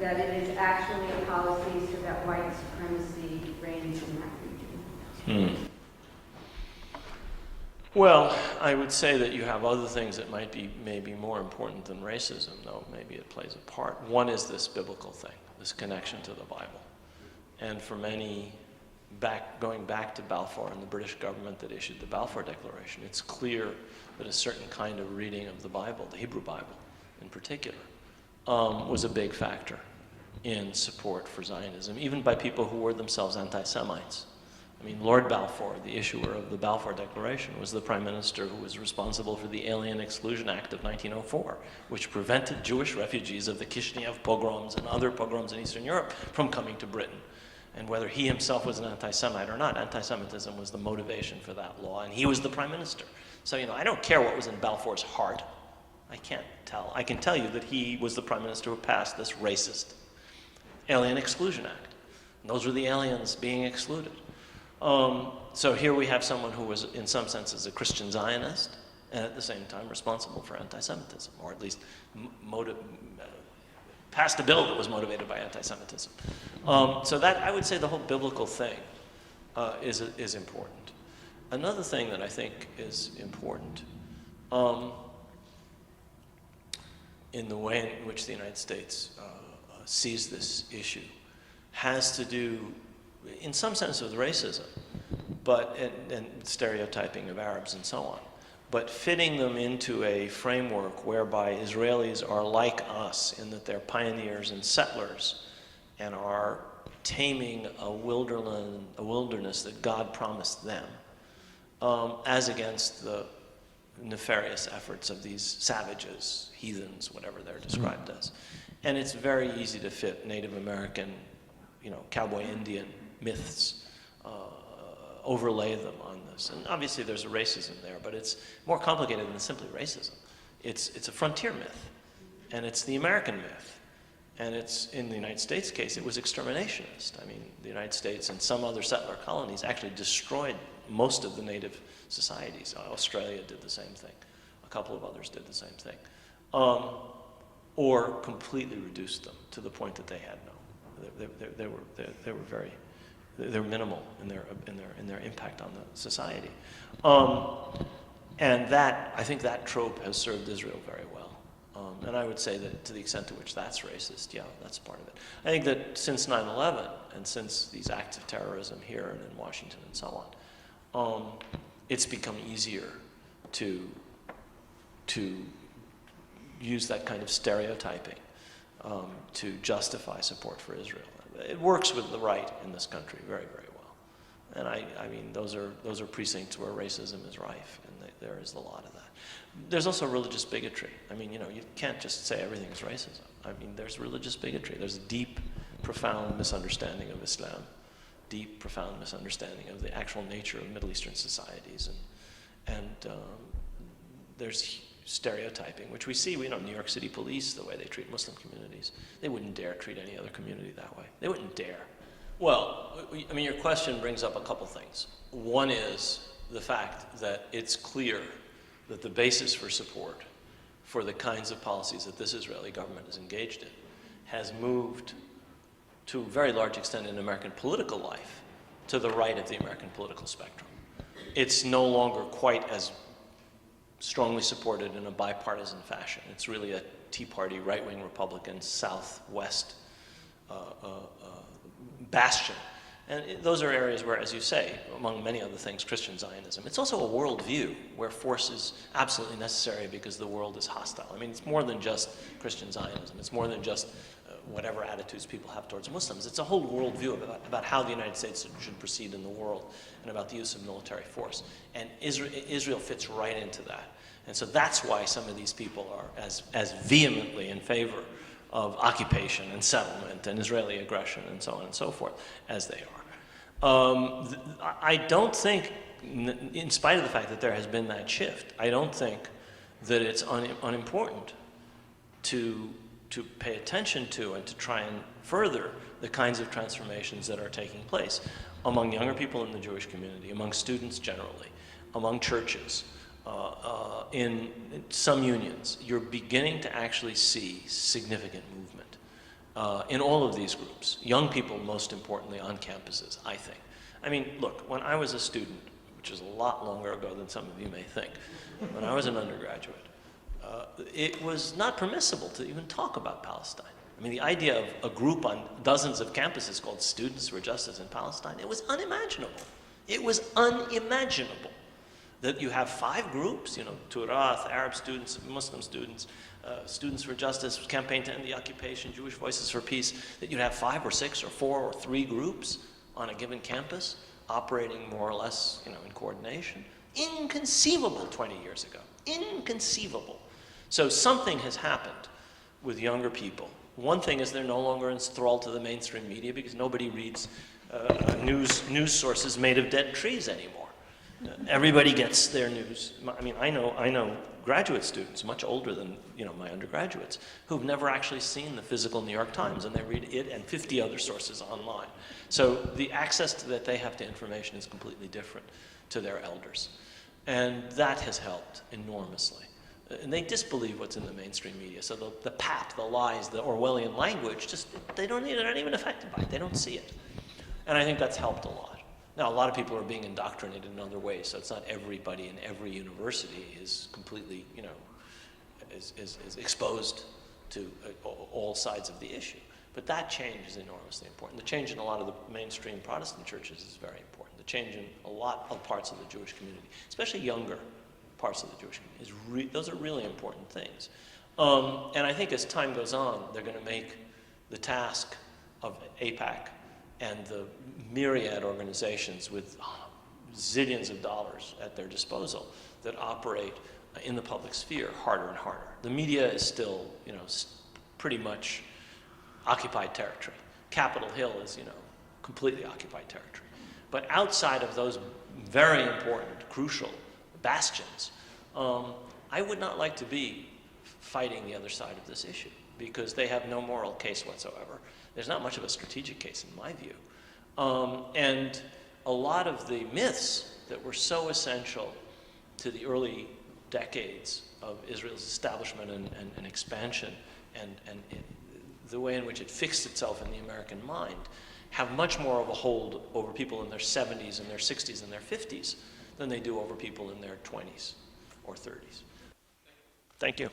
That it is actually a policy so that white supremacy reigns in that region? Well, I would say that you have other things that might be maybe more important than racism, though maybe it plays a part. One is this biblical thing, this connection to the Bible. And for many, going back to Balfour and the British government that issued the Balfour Declaration, it's clear that a certain kind of reading of the Bible, the Hebrew Bible in particular, was a big factor in support for Zionism, even by people who were themselves anti-Semites. I mean, Lord Balfour, the issuer of the Balfour Declaration, was the prime minister who was responsible for the Alien Exclusion Act of 1904, which prevented Jewish refugees of the Kishinev pogroms and other pogroms in Eastern Europe from coming to Britain. And whether he himself was an anti-Semite or not, anti-Semitism was the motivation for that law, and he was the prime minister. So, you know, I don't care what was in Balfour's heart. I can't tell. I can tell you that he was the prime minister who passed this racist Alien Exclusion Act. And those were the aliens being excluded. So here we have someone who was, in some senses, a Christian Zionist, and at the same time responsible for anti-Semitism, or at least passed a bill that was motivated by anti-Semitism. So that, I would say, the whole biblical thing is important. Another thing that I think is important in the way in which the United States sees this issue has to do, in some sense, with racism, and stereotyping of Arabs and so on. But fitting them into a framework whereby Israelis are like us in that they're pioneers and settlers and are taming a wilderness that God promised them, as against the nefarious efforts of these savages, heathens, whatever they're described as. And it's very easy to fit Native American, cowboy Indian myths, overlay them on this. And obviously there's a racism there, but it's more complicated than simply racism. It's a frontier myth, and it's the American myth. And it's, in the United States case, it was exterminationist. I mean, the United States and some other settler colonies actually destroyed most of the native societies. Australia did the same thing. A couple of others did the same thing. Or completely reduced them to the point that they had they were minimal in their impact on the society. And I think that trope has served Israel very well. And I would say that to the extent to which that's racist, yeah, that's part of it. I think that since 9/11 and since these acts of terrorism here and in Washington and so on, it's become easier to use that kind of stereotyping to justify support for Israel. It works with the right in this country very, very well. And I mean, those are precincts where racism is rife, and there is a lot of that. There's also religious bigotry. I mean, you can't just say everything is racism. I mean, there's religious bigotry. There's a deep, profound misunderstanding of Islam, deep, profound misunderstanding of the actual nature of Middle Eastern societies, and there's stereotyping, which we see. New York City police, the way they treat Muslim communities, they wouldn't dare treat any other community that way. They wouldn't dare. Well, I mean, your question brings up a couple things. One is the fact that it's clear that the basis for support for the kinds of policies that this Israeli government is engaged in has moved to a very large extent in American political life to the right of the American political spectrum. It's no longer quite as strongly supported in a bipartisan fashion. It's really a Tea Party, right-wing Republican, Southwest bastion. And those are areas where, as you say, among many other things, Christian Zionism. It's also a worldview where force is absolutely necessary because the world is hostile. I mean, it's more than just Christian Zionism. It's more than just whatever attitudes people have towards Muslims. It's a whole worldview about how the United States should proceed in the world and about the use of military force. And Israel fits right into that. And so that's why some of these people are as vehemently in favor of occupation and settlement and Israeli aggression and so on and so forth as they are. I don't think, in spite of the fact that there has been that shift, I don't think that it's unimportant to pay attention to and to try and further the kinds of transformations that are taking place among younger people in the Jewish community, among students generally, among churches, in some unions. You're beginning to actually see significant movement in all of these groups. Young people, most importantly, on campuses, I think. I mean, look, when I was a student, which is a lot longer ago than some of you may think, when I was an undergraduate, it was not permissible to even talk about Palestine. I mean, the idea of a group on dozens of campuses called Students for Justice in Palestine, it was unimaginable. It was unimaginable that you have 5 groups, Turath, Arab students, Muslim students, Students for Justice, Campaign to End the Occupation, Jewish Voices for Peace, that you'd have 5 or 6 or 4 or 3 groups on a given campus operating more or less, in coordination. Inconceivable 20 years ago. Inconceivable. So something has happened with younger people. One thing is they're no longer enthralled to the mainstream media because nobody reads news sources made of dead trees anymore. Everybody gets their news. I mean, I know graduate students much older than my undergraduates who've never actually seen the physical New York Times, and they read it and 50 other sources online. So the access that they have to information is completely different to their elders, and that has helped enormously. And they disbelieve what's in the mainstream media. So the pap, the lies, the Orwellian language, they're not even affected by it. They don't see it, and I think that's helped a lot. Now, a lot of people are being indoctrinated in other ways, so it's not everybody in every university is completely, is exposed to all sides of the issue. But that change is enormously important. The change in a lot of the mainstream Protestant churches is very important. The change in a lot of parts of the Jewish community, especially younger parts of the Jewish community. Those are really important things. And I think as time goes on, they're going to make the task of AIPAC and the myriad organizations with zillions of dollars at their disposal that operate in the public sphere harder and harder. The media is still, pretty much occupied territory. Capitol Hill is, completely occupied territory. But outside of those very important, crucial bastions, I would not like to be fighting the other side of this issue because they have no moral case whatsoever. There's not much of a strategic case in my view. And a lot of the myths that were so essential to the early decades of Israel's establishment and expansion and the way in which it fixed itself in the American mind have much more of a hold over people in their 70s and their 60s and their 50s than they do over people in their 20s or 30s. Thank you.